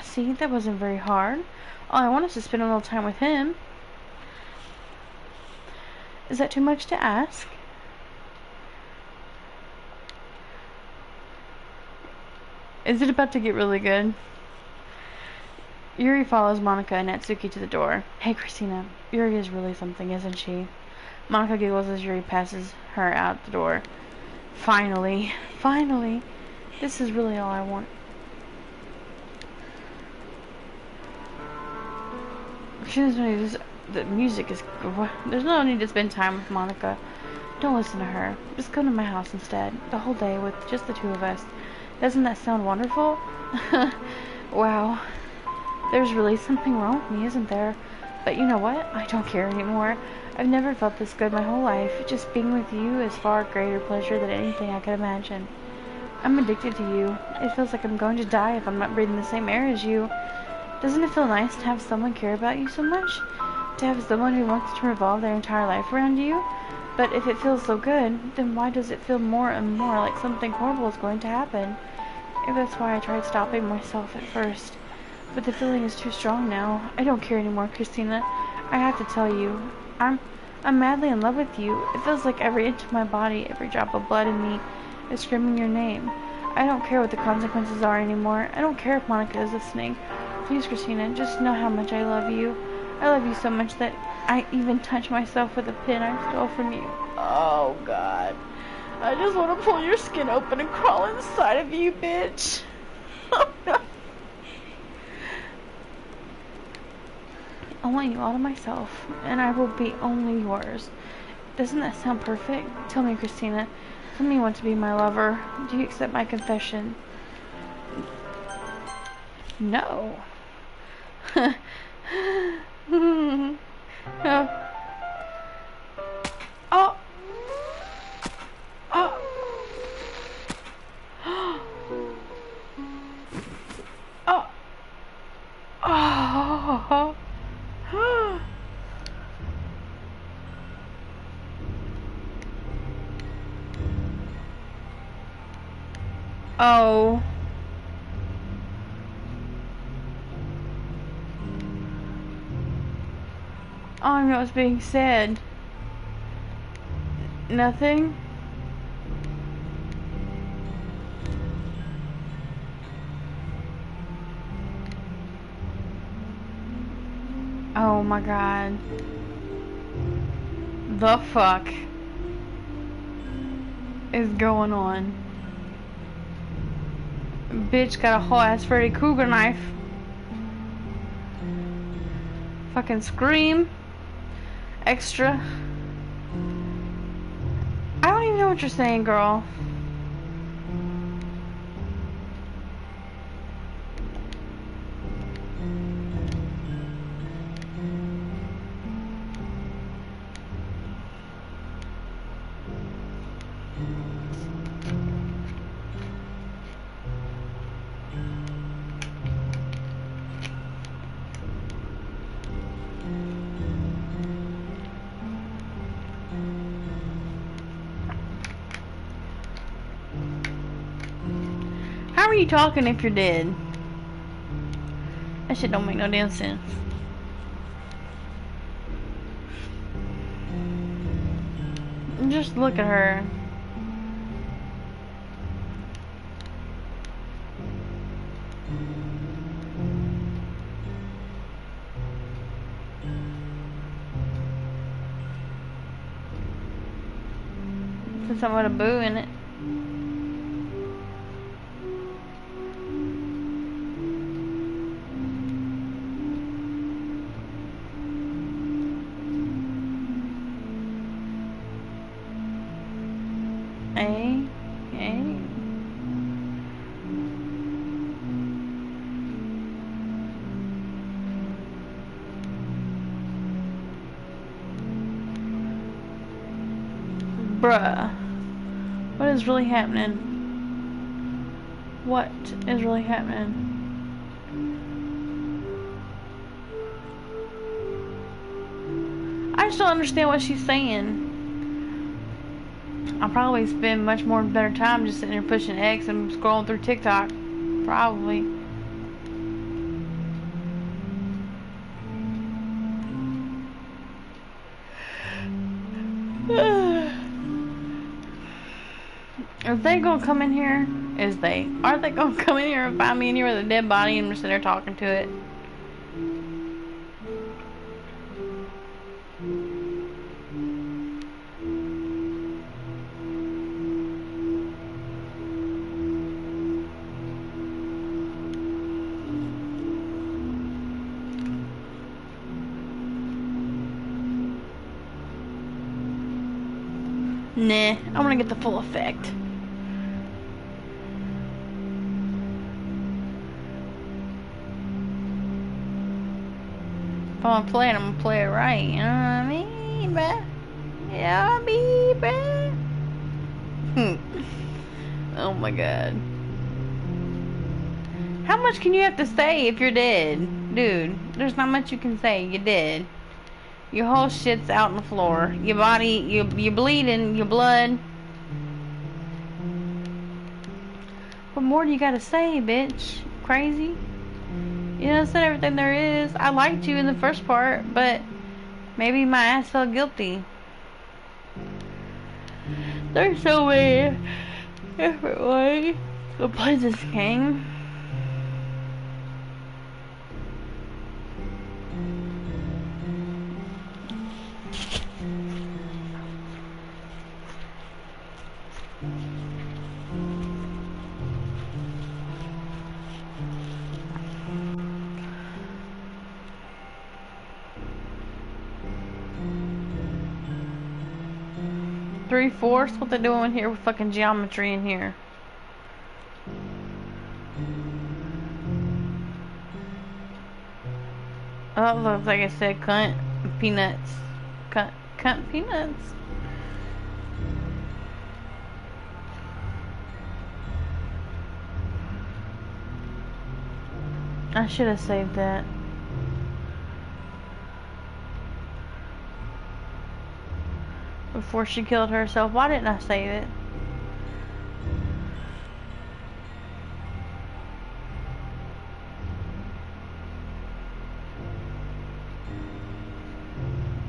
See, that wasn't very hard. All I want is to spend a little time with him. Is that too much to ask? Is it about to get really good? Yuri follows Monica and Natsuki to the door. Hey, Christina. Yuri is really something, isn't she? Monica giggles as Yuri passes her out the door. Finally. Finally. This is really all I want. The music is... There's no need to spend time with Monica. Don't listen to her. Just come to my house instead. The whole day with just the two of us. Doesn't that sound wonderful? Wow. There's really something wrong with me, isn't there? But you know what? I don't care anymore. I've never felt this good my whole life. Just being with you is far greater pleasure than anything I could imagine. I'm addicted to you. It feels like I'm going to die if I'm not breathing the same air as you. Doesn't it feel nice to have someone care about you so much? To have someone who wants to revolve their entire life around you? But if it feels so good, then why does it feel more and more like something horrible is going to happen? If that's why I tried stopping myself at first. But the feeling is too strong now. I don't care anymore, Christina. I have to tell you. I'm madly in love with you. It feels like every inch of my body, every drop of blood in me is screaming your name. I don't care what the consequences are anymore. I don't care if Monica is listening. Please, Christina, just know how much I love you. I love you so much that I even touch myself with a pin I stole from you. Oh, God. I just want to pull your skin open and crawl inside of you, bitch. I want you all to myself, and I will be only yours. Doesn't that sound perfect? Tell me, Christina. Tell me you want to be my lover. Do you accept my confession? No. Oh. Oh. Oh. Oh. Oh. Oh. I don't know what's being said. Nothing? Oh my God. The fuck is going on? Bitch got a whole ass Freddy Krueger knife. Fucking scream. Extra. I don't even know what you're saying, girl. How are you talking if you're dead? That shit don't make no damn sense. Just look at her. Put something with a boo in it. Hey. Bruh. What is really happening? What is really happening? I just don't understand what she's saying. I'll probably spend much more better time just sitting there pushing X and scrolling through TikTok. Probably. Are they gonna come in here? Are they gonna come in here and find me in here with a dead body and we're sitting there talking to it? Nah, I want to get the full effect. If I want to play it, I'm gonna play it right. You know what I mean, bruh? Yeah, me, bruh. Oh my god. How much can you have to say if you're dead? Dude, there's not much you can say. You're dead. Your whole shit's out on the floor. Your body, you're bleeding, your blood. What more do you gotta say, bitch? Crazy? You know, I said everything there is. I liked you in the first part, but maybe my ass felt guilty. There's so many different ways to play this game. Three-fourths? What they doing here with fucking geometry in here? Oh, looks like it said cunt peanuts. Cunt peanuts. I should have saved that. Before she killed herself. Why didn't I save it?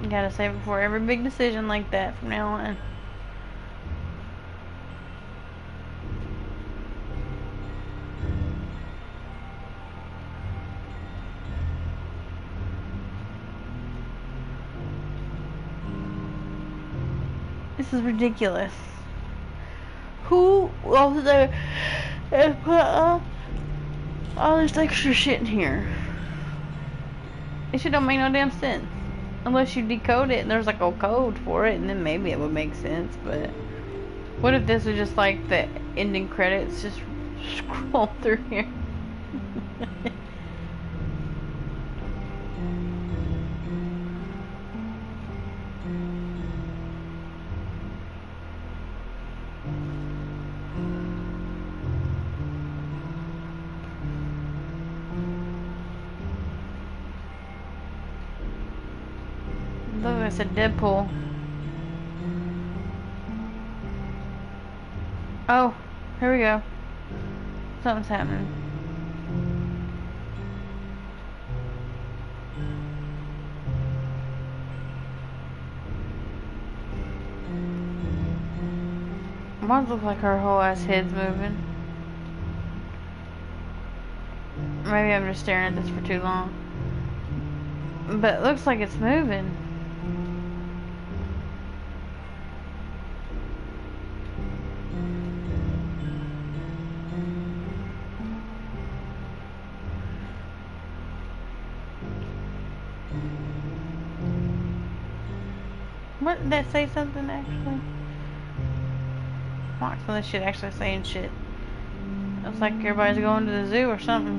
You gotta save it for every big decision like that from now on. This is ridiculous. Who over there and put all this extra shit in here? It shit don't make no damn sense. Unless you decode it and there's like a code for it, and then maybe it would make sense, but what if this was just like the ending credits, just scroll through here? Look, I said Deadpool. Oh, here we go. Something's happening. Mine looks like her whole ass head's moving. Maybe I'm just staring at this for too long. But it looks like it's moving. What did that say something actually? Watch this shit actually saying shit. Looks like everybody's going to the zoo or something.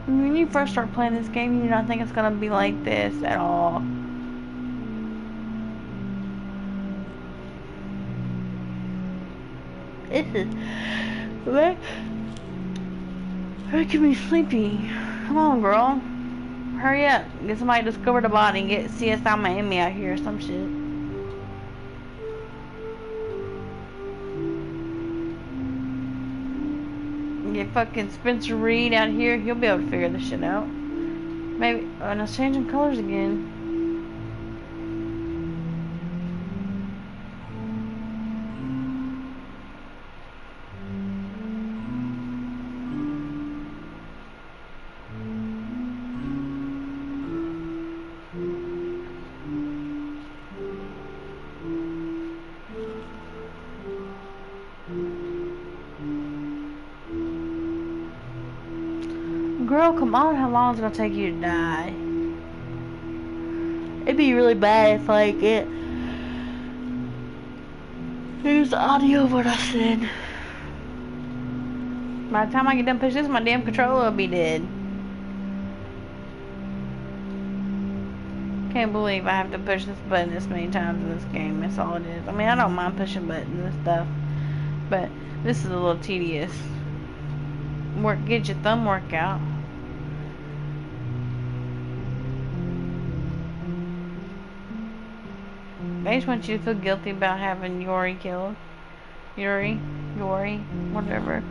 When you first start playing this game, you do not think it's gonna be like this at all. This is making me sleepy. Come on, girl. Hurry up. Get somebody to discover the body and get CSI Miami out here or some shit. Get fucking Spencer Reed out here. He'll be able to figure this shit out. Maybe. Oh, and it's changing colors again. Girl, come on, how long is it gonna take you to die? It'd be really bad if like here's the audio of what I said. By the time I get done pushing this, my damn controller will be dead. Can't believe I have to push this button this many times in this game. That's all it is. I mean, I don't mind pushing buttons and stuff, but this is a little tedious. Get your thumb work out. They just want you to feel guilty about having Yuri killed. Yuri, whatever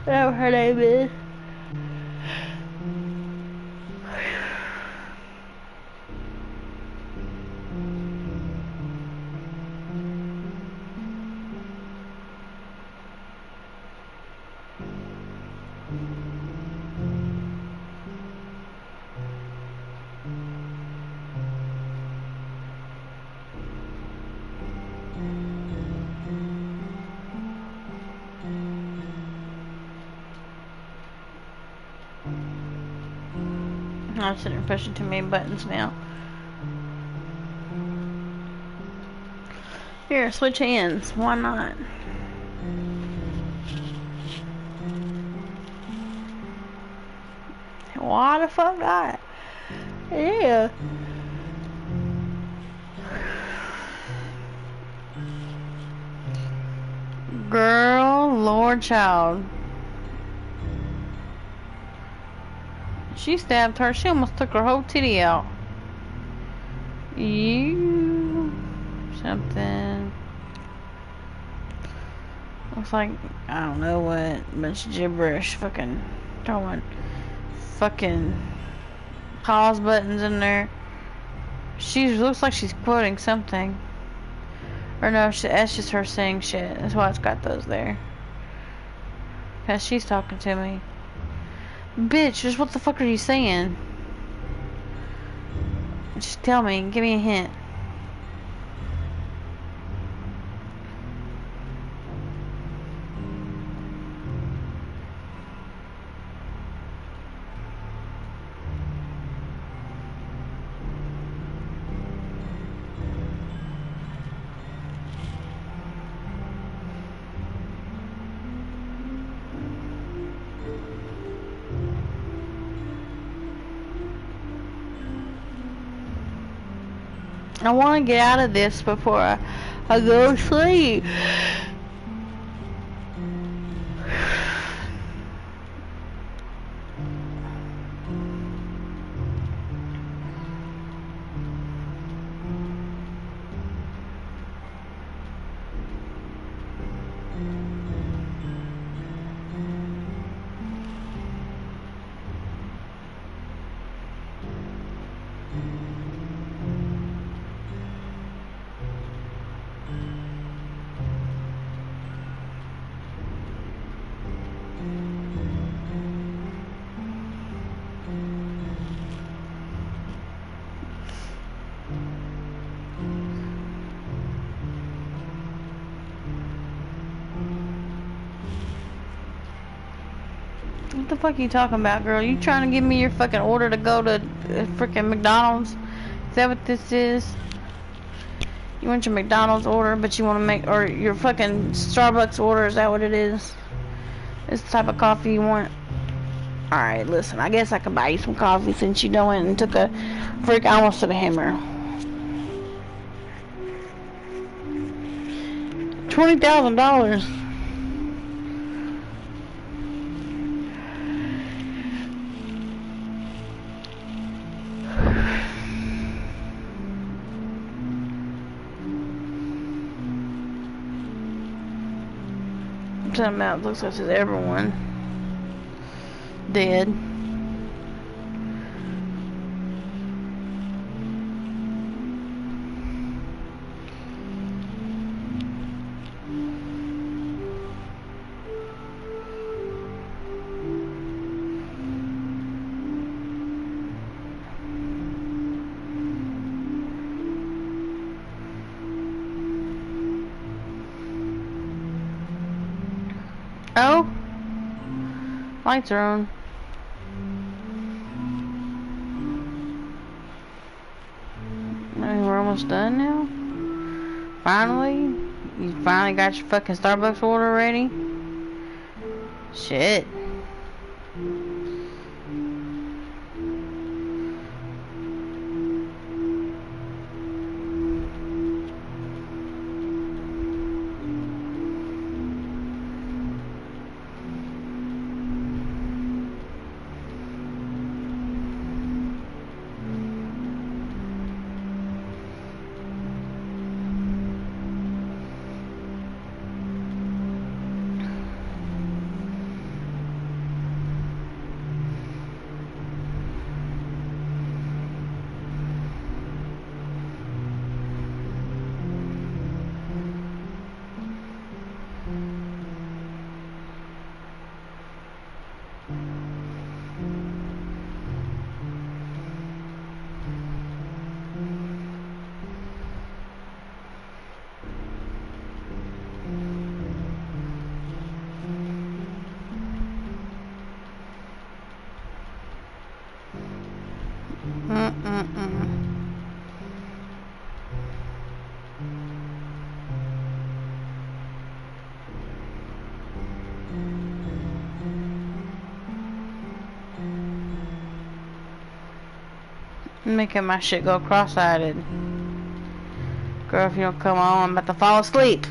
her name is. I'm sitting there pushing too many buttons now. Here, switch hands. Why not? Why the fuck not? Yeah. Girl, Lord child. She stabbed her. She almost took her whole titty out. You something. Looks like I don't know what. Bunch of gibberish. Fucking throwing fucking pause buttons in there. She looks like she's quoting something. Or no, that's just her saying shit. That's why it's got those there. Cause she's talking to me. Bitch, just what the fuck are you saying? Just tell me, give me a hint. I want to get out of this before I go to sleep. What the fuck are you talking about, girl? You trying to give me your fucking order to go to freaking McDonald's? Is that what this is? You want your McDonald's order, but you want to make, or your fucking Starbucks order, is that what it is? This type of coffee you want? Alright, listen, I guess I can buy you some coffee since you went and took a freak, I almost took a hammer. $20,000. Something about looks like it's everyone dead. Oh, lights are on. We're almost done now? Finally? You finally got your fucking Starbucks order ready? Shit. Making my shit go cross-eyed. Girl, if you don't come on, I'm about to fall asleep.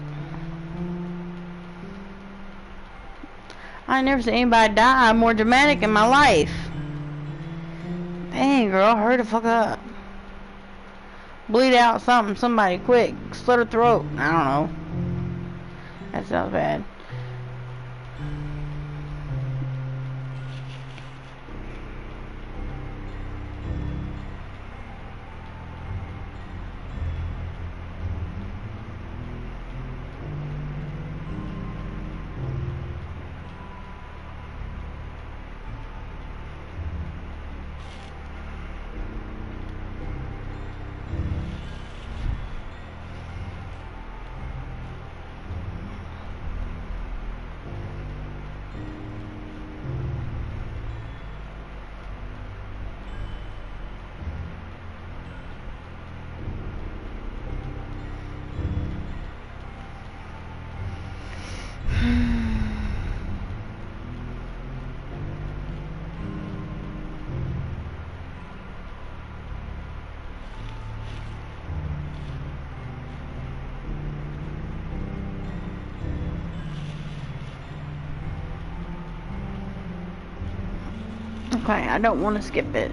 I ain't never seen anybody die more dramatic in my life. Dang, girl, hurry the fuck up. Bleed out something, somebody, quick. Slit her throat. I don't know. That sounds bad. Okay, I don't want to skip it.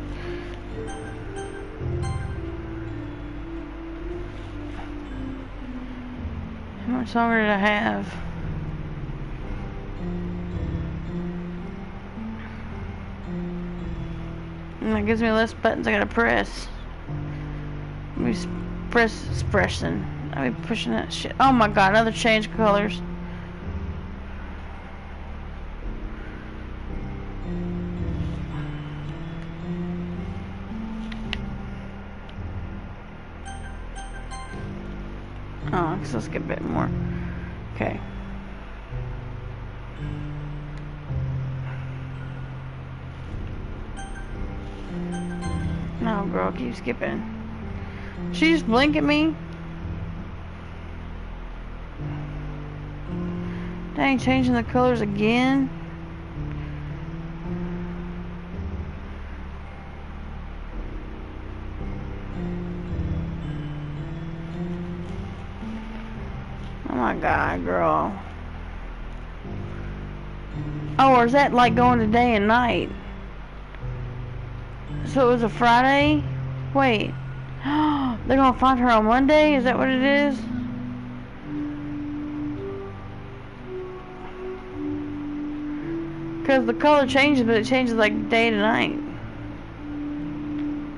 How much longer did I have? And that gives me less buttons I gotta press. Let me press expression. I'll be pushing that shit. Oh my god, another change colors. Oh, let's get a bit more. Okay. No, girl, keep skipping. She just blink at me. Dang, changing the colors again. Oh my god, girl. Oh, or is that like going to day and night? So it was a Friday? Wait. They're gonna find her on Monday? Is that what it is? Because the color changes, but it changes like day to night.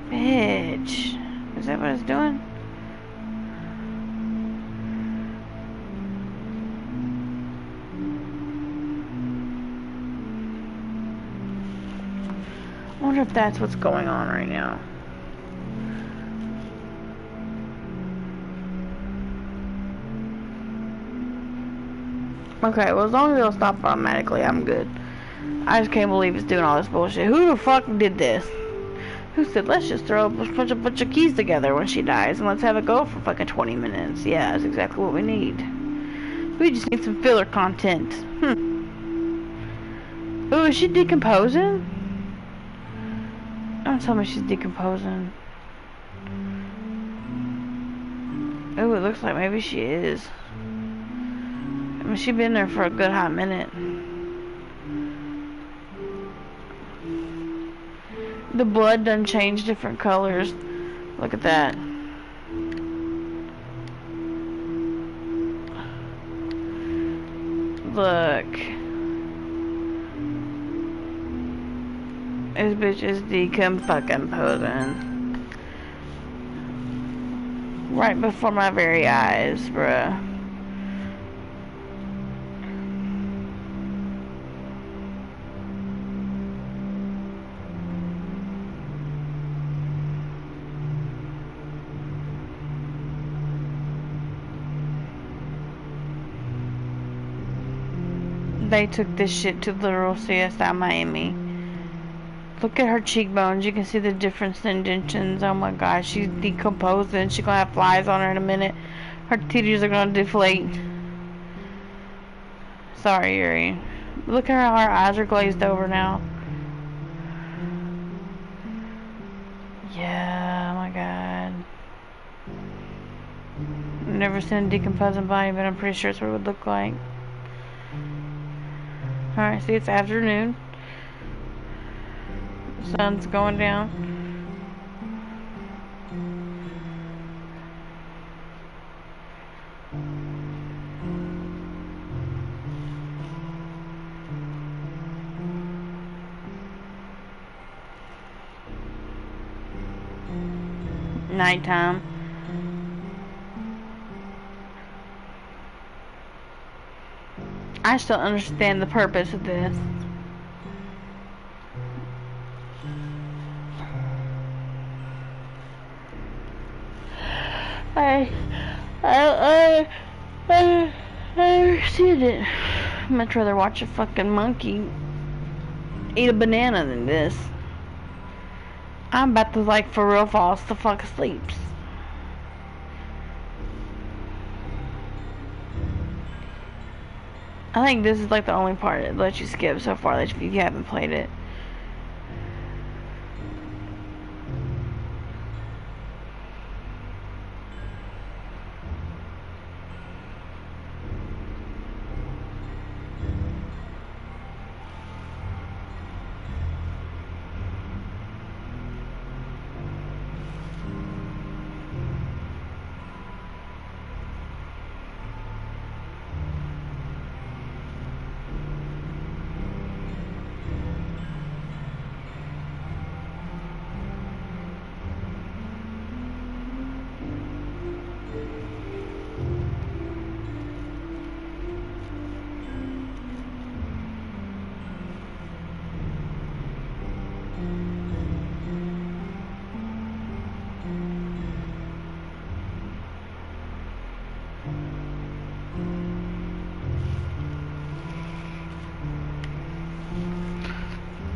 Bitch. Is that what it's doing? I wonder if that's what's going on right now. Okay, well, as long as it'll stop automatically, I'm good. I just can't believe it's doing all this bullshit. Who the fuck did this? Who said, let's just throw a bunch of keys together when she dies and let's have it go for fucking 20 minutes. Yeah, that's exactly what we need. We just need some filler content. Ooh, is she decomposing? Don't tell me she's decomposing. Ooh, it looks like maybe she is. I mean, she's been there for a good hot minute. The blood done changed different colors. Look at that. Look. This bitch is decomposing. Right before my very eyes, bruh. They took this shit to literal CSI Miami. Look at her cheekbones. You can see the difference in indentions. Oh my gosh, she's decomposing. She's gonna have flies on her in a minute. Her titties are gonna deflate. Sorry, Yuri. Look at how her eyes are glazed over now. Yeah, oh my god. I've never seen a decomposing body, but I'm pretty sure it's what it would look like. Alright, see, it's afternoon. Sun's going down. Nighttime. I still understand the purpose of this. I understand it. I'd much rather watch a fucking monkey eat a banana than this. I'm about to, like, for real fall the fuck asleep. I think this is like the only part that lets you skip so far that if you haven't played it.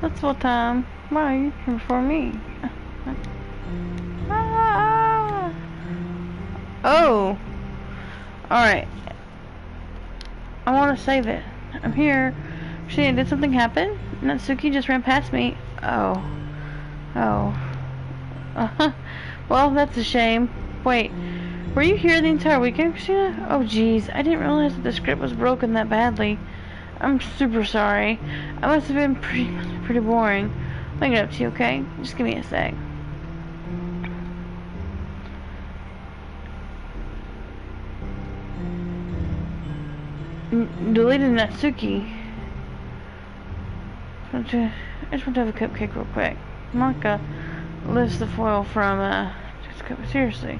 That's what time. Why are you here for me? Ah. Oh. Alright. I want to save it. I'm here. Shit, did something happen? Natsuki just ran past me. Oh. Oh. Well, that's a shame. Wait. Were you here the entire weekend, Christina? Oh, jeez. I didn't realize that the script was broken that badly. I'm super sorry. I must have been pretty boring. I'll get up to you, okay? Just give me a sec. Deleted Natsuki. I just want to have a cupcake real quick. Monica lifts the foil from, seriously.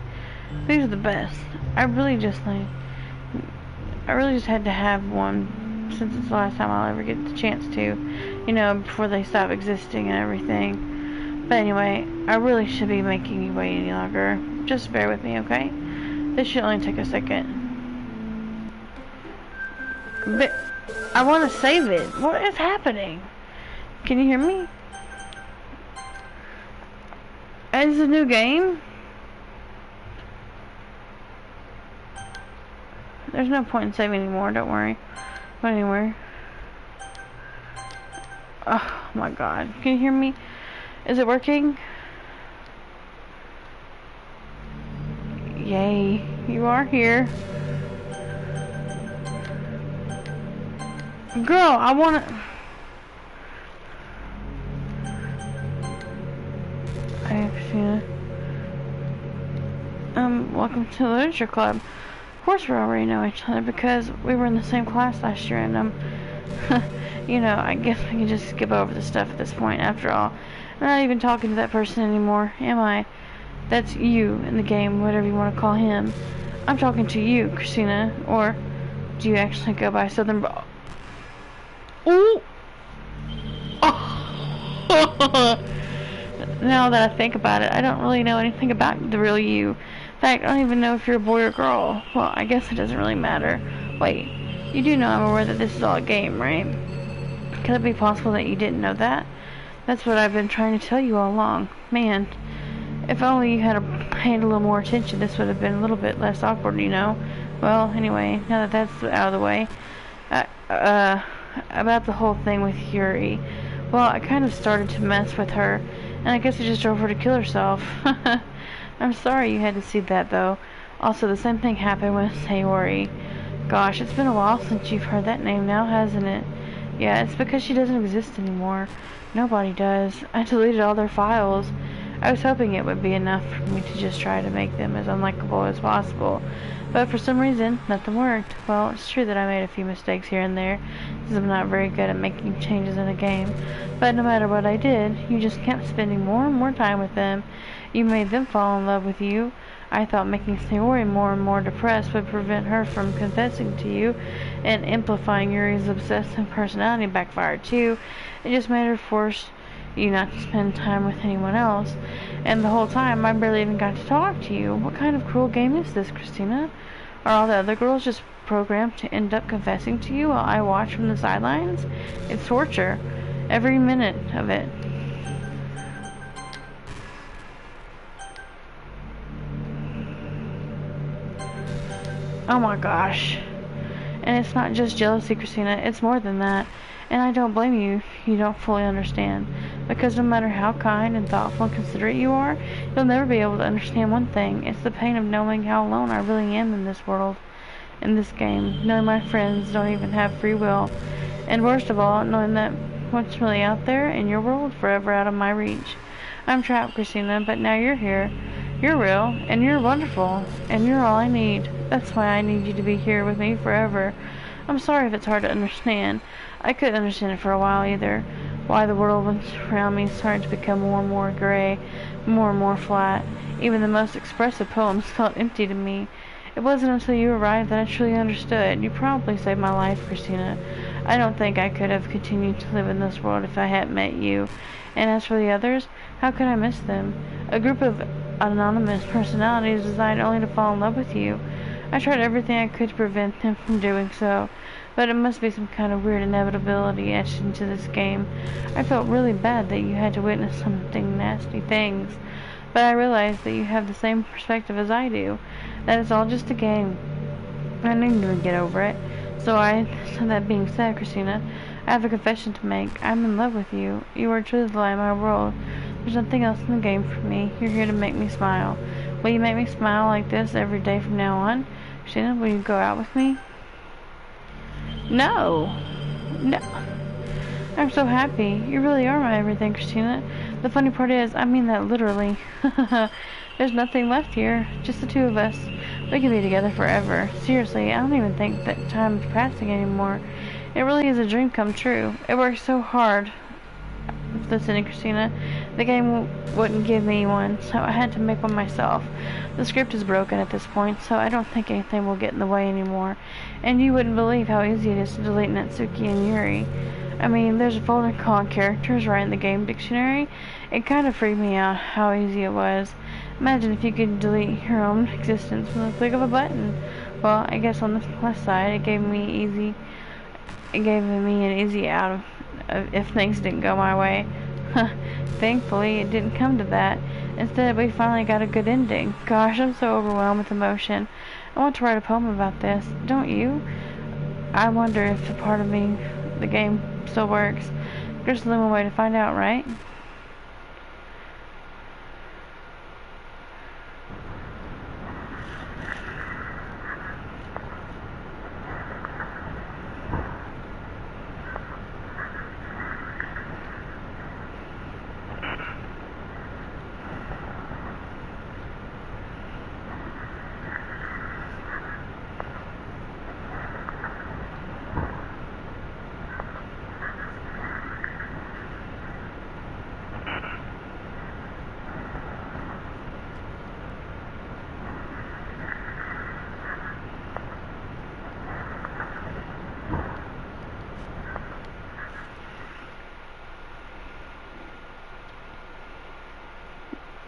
These are the best. I really just had to have one since it's the last time I'll ever get the chance to, you know, before they stop existing and everything. But anyway, I really should be making you wait any longer. Just bear with me, okay? This should only take a second. But I want to save it. What is happening? Can you hear me? It's a new game? There's no point in saving anymore, don't worry. But anyway. Oh my god. Can you hear me? Is it working? Yay. You are here. Girl, I wanna... Hey, Christina. Welcome to the Literature Club. Of course we already know each other because we were in the same class last year and, you know, I guess we can just skip over the stuff at this point after all. I'm not even talking to that person anymore, am I? That's you in the game, whatever you want to call him. I'm talking to you, Christina. Or do you actually go by Southern Bro? Ooh! Oh. Now that I think about it, I don't really know anything about the real you. In fact, I don't even know if you're a boy or girl. Well, I guess it doesn't really matter. Wait, you do know I'm aware that this is all a game, right? Could it be possible that you didn't know that? That's what I've been trying to tell you all along. Man, if only you had paid a little more attention, this would have been a little bit less awkward, you know? Well, anyway, now that that's out of the way, about the whole thing with Yuri. Well, I kind of started to mess with her, and I guess I just drove her to kill herself. I'm sorry you had to see that, though. Also, the same thing happened with Sayori. Gosh, it's been a while since you've heard that name now, hasn't it? Yeah, it's because she doesn't exist anymore. Nobody does. I deleted all their files. I was hoping it would be enough for me to just try to make them as unlikable as possible. But for some reason, nothing worked. Well, it's true that I made a few mistakes here and there, since I'm not very good at making changes in a game. But no matter what I did, you just kept spending more and more time with them. You made them fall in love with you. I thought making Sayori more and more depressed would prevent her from confessing to you, and amplifying Yuri's obsessive personality backfired too. It just made her force you not to spend time with anyone else. And the whole time, I barely even got to talk to you. What kind of cruel game is this, Christina? Are all the other girls just programmed to end up confessing to you while I watch from the sidelines? It's torture. Every minute of it. Oh my gosh. And it's not just jealousy, Christina. It's more than that. And I don't blame you if you don't fully understand. Because no matter how kind and thoughtful and considerate you are, you'll never be able to understand one thing. It's the pain of knowing how alone I really am in this world. In this game. Knowing my friends don't even have free will. And worst of all, knowing that what's really out there in your world forever out of my reach. I'm trapped, Christina, but now you're here. You're real, and you're wonderful, and you're all I need. That's why I need you to be here with me forever. I'm sorry if it's hard to understand. I couldn't understand it for a while either. Why the world around me started to become more and more gray, more and more flat. Even the most expressive poems felt empty to me. It wasn't until you arrived that I truly understood. You probably saved my life, Christina. I don't think I could have continued to live in this world if I hadn't met you. And as for the others, how could I miss them? A group of anonymous personalities designed only to fall in love with you. I tried everything I could to prevent them from doing so, but it must be some kind of weird inevitability etched into this game. I felt really bad that you had to witness something nasty things, but I realized that you have the same perspective as I do, that it's all just a game. I knew you would get over it. So that being said, Christina, I have a confession to make. I'm in love with you. You are truly the light of my world. There's nothing else in the game for me. You're here to make me smile. Will you make me smile like this every day from now on? Christina, will you go out with me? No. No. I'm so happy. You really are my everything, Christina. The funny part is, I mean that literally. There's nothing left here. Just the two of us. We can be together forever. Seriously, I don't even think that time is passing anymore. It really is a dream come true. It worked so hard. Listen, Christina, the game wouldn't give me one, so I had to make one myself. The script is broken at this point, so I don't think anything will get in the way anymore. And you wouldn't believe how easy it is to delete Natsuki and Yuri. I mean, there's a folder called Characters right in the game dictionary. It kind of freaked me out how easy it was. Imagine if you could delete your own existence with a click of a button. Well, I guess on the plus side, it gave me an easy out of if things didn't go my way. Thankfully, it didn't come to that. Instead, we finally got a good ending. Gosh, I'm so overwhelmed with emotion. I want to write a poem about this. Don't you? I wonder if a part of me, the game, still works. There's only one way to find out, right?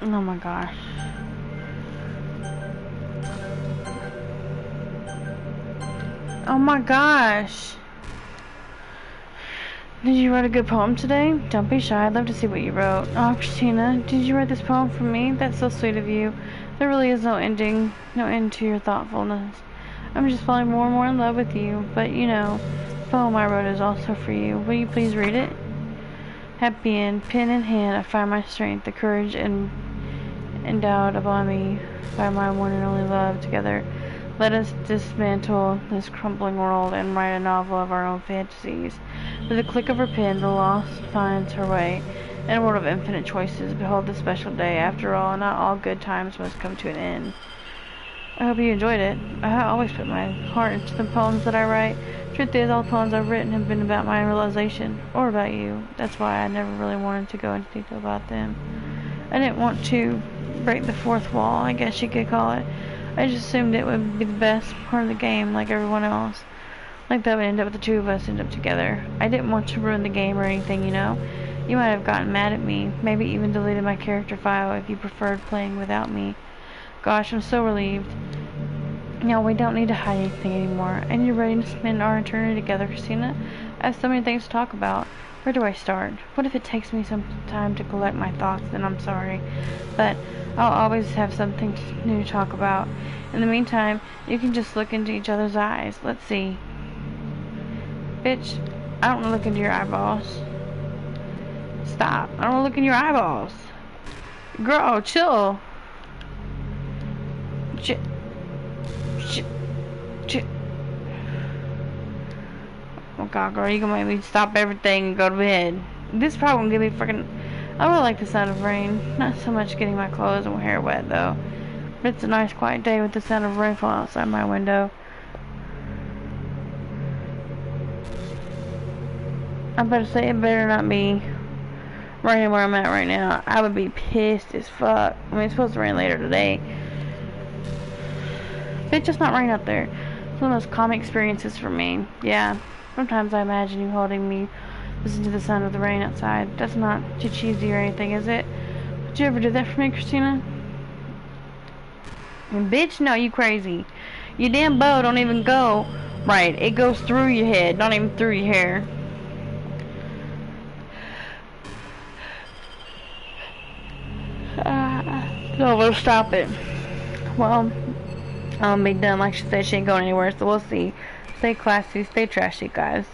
Oh my gosh. Oh my gosh. Did you write a good poem today? Don't be shy. I'd love to see what you wrote. Oh, Christina, did you write this poem for me? That's so sweet of you. There really is no ending, no end to your thoughtfulness. I'm just falling more and more in love with you. But, you know, the poem I wrote is also for you. Will you please read it? Happy end, pen in hand, I find my strength, the courage endowed upon me by my one and only love. Together, let us dismantle this crumbling world and write a novel of our own fantasies. With a click of her pen, the lost finds her way. In a world of infinite choices, behold this special day. After all, not all good times must come to an end. I hope you enjoyed it. I always put my heart into the poems that I write. Truth is, all the poems I've written have been about my realization, or about you. That's why I never really wanted to go into detail about them. I didn't want to break the fourth wall, I guess you could call it. I just assumed it would be the best part of the game, like everyone else. Like that would end up with the two of us end up together. I didn't want to ruin the game or anything, you know. You might have gotten mad at me, maybe even deleted my character file if you preferred playing without me. Gosh, I'm so relieved. Now we don't need to hide anything anymore, and you're ready to spend our eternity together, Christina. I have so many things to talk about. Where do I start? What if it takes me some time to collect my thoughts? Then I'm sorry. But I'll always have something new to talk about. In the meantime, you can just look into each other's eyes. Let's see. Bitch, I don't want to look into your eyeballs. Stop. I don't want to look in your eyeballs. Girl, chill. Chill. Oh god, girl, you gonna make me stop everything and go to bed. This probably gonna give me freaking... I really like the sound of rain. Not so much getting my clothes and hair wet, though. But it's a nice quiet day with the sound of rain falling outside my window. I better say it better not be raining where I'm at right now. I would be pissed as fuck. I mean, it's supposed to rain later today. It's just not rain up there. It's one of those calming experiences for me. Yeah. Sometimes I imagine you holding me, listen to the sound of the rain outside. That's not too cheesy or anything, is it? Would you ever do that for me, Christina? And bitch, no, you crazy. Your damn bow don't even go right. It goes through your head, not even through your hair. So we'll stop it. Well, I'll be done. Like she said, she ain't going anywhere, so we'll see. Stay classy, stay trashy, guys.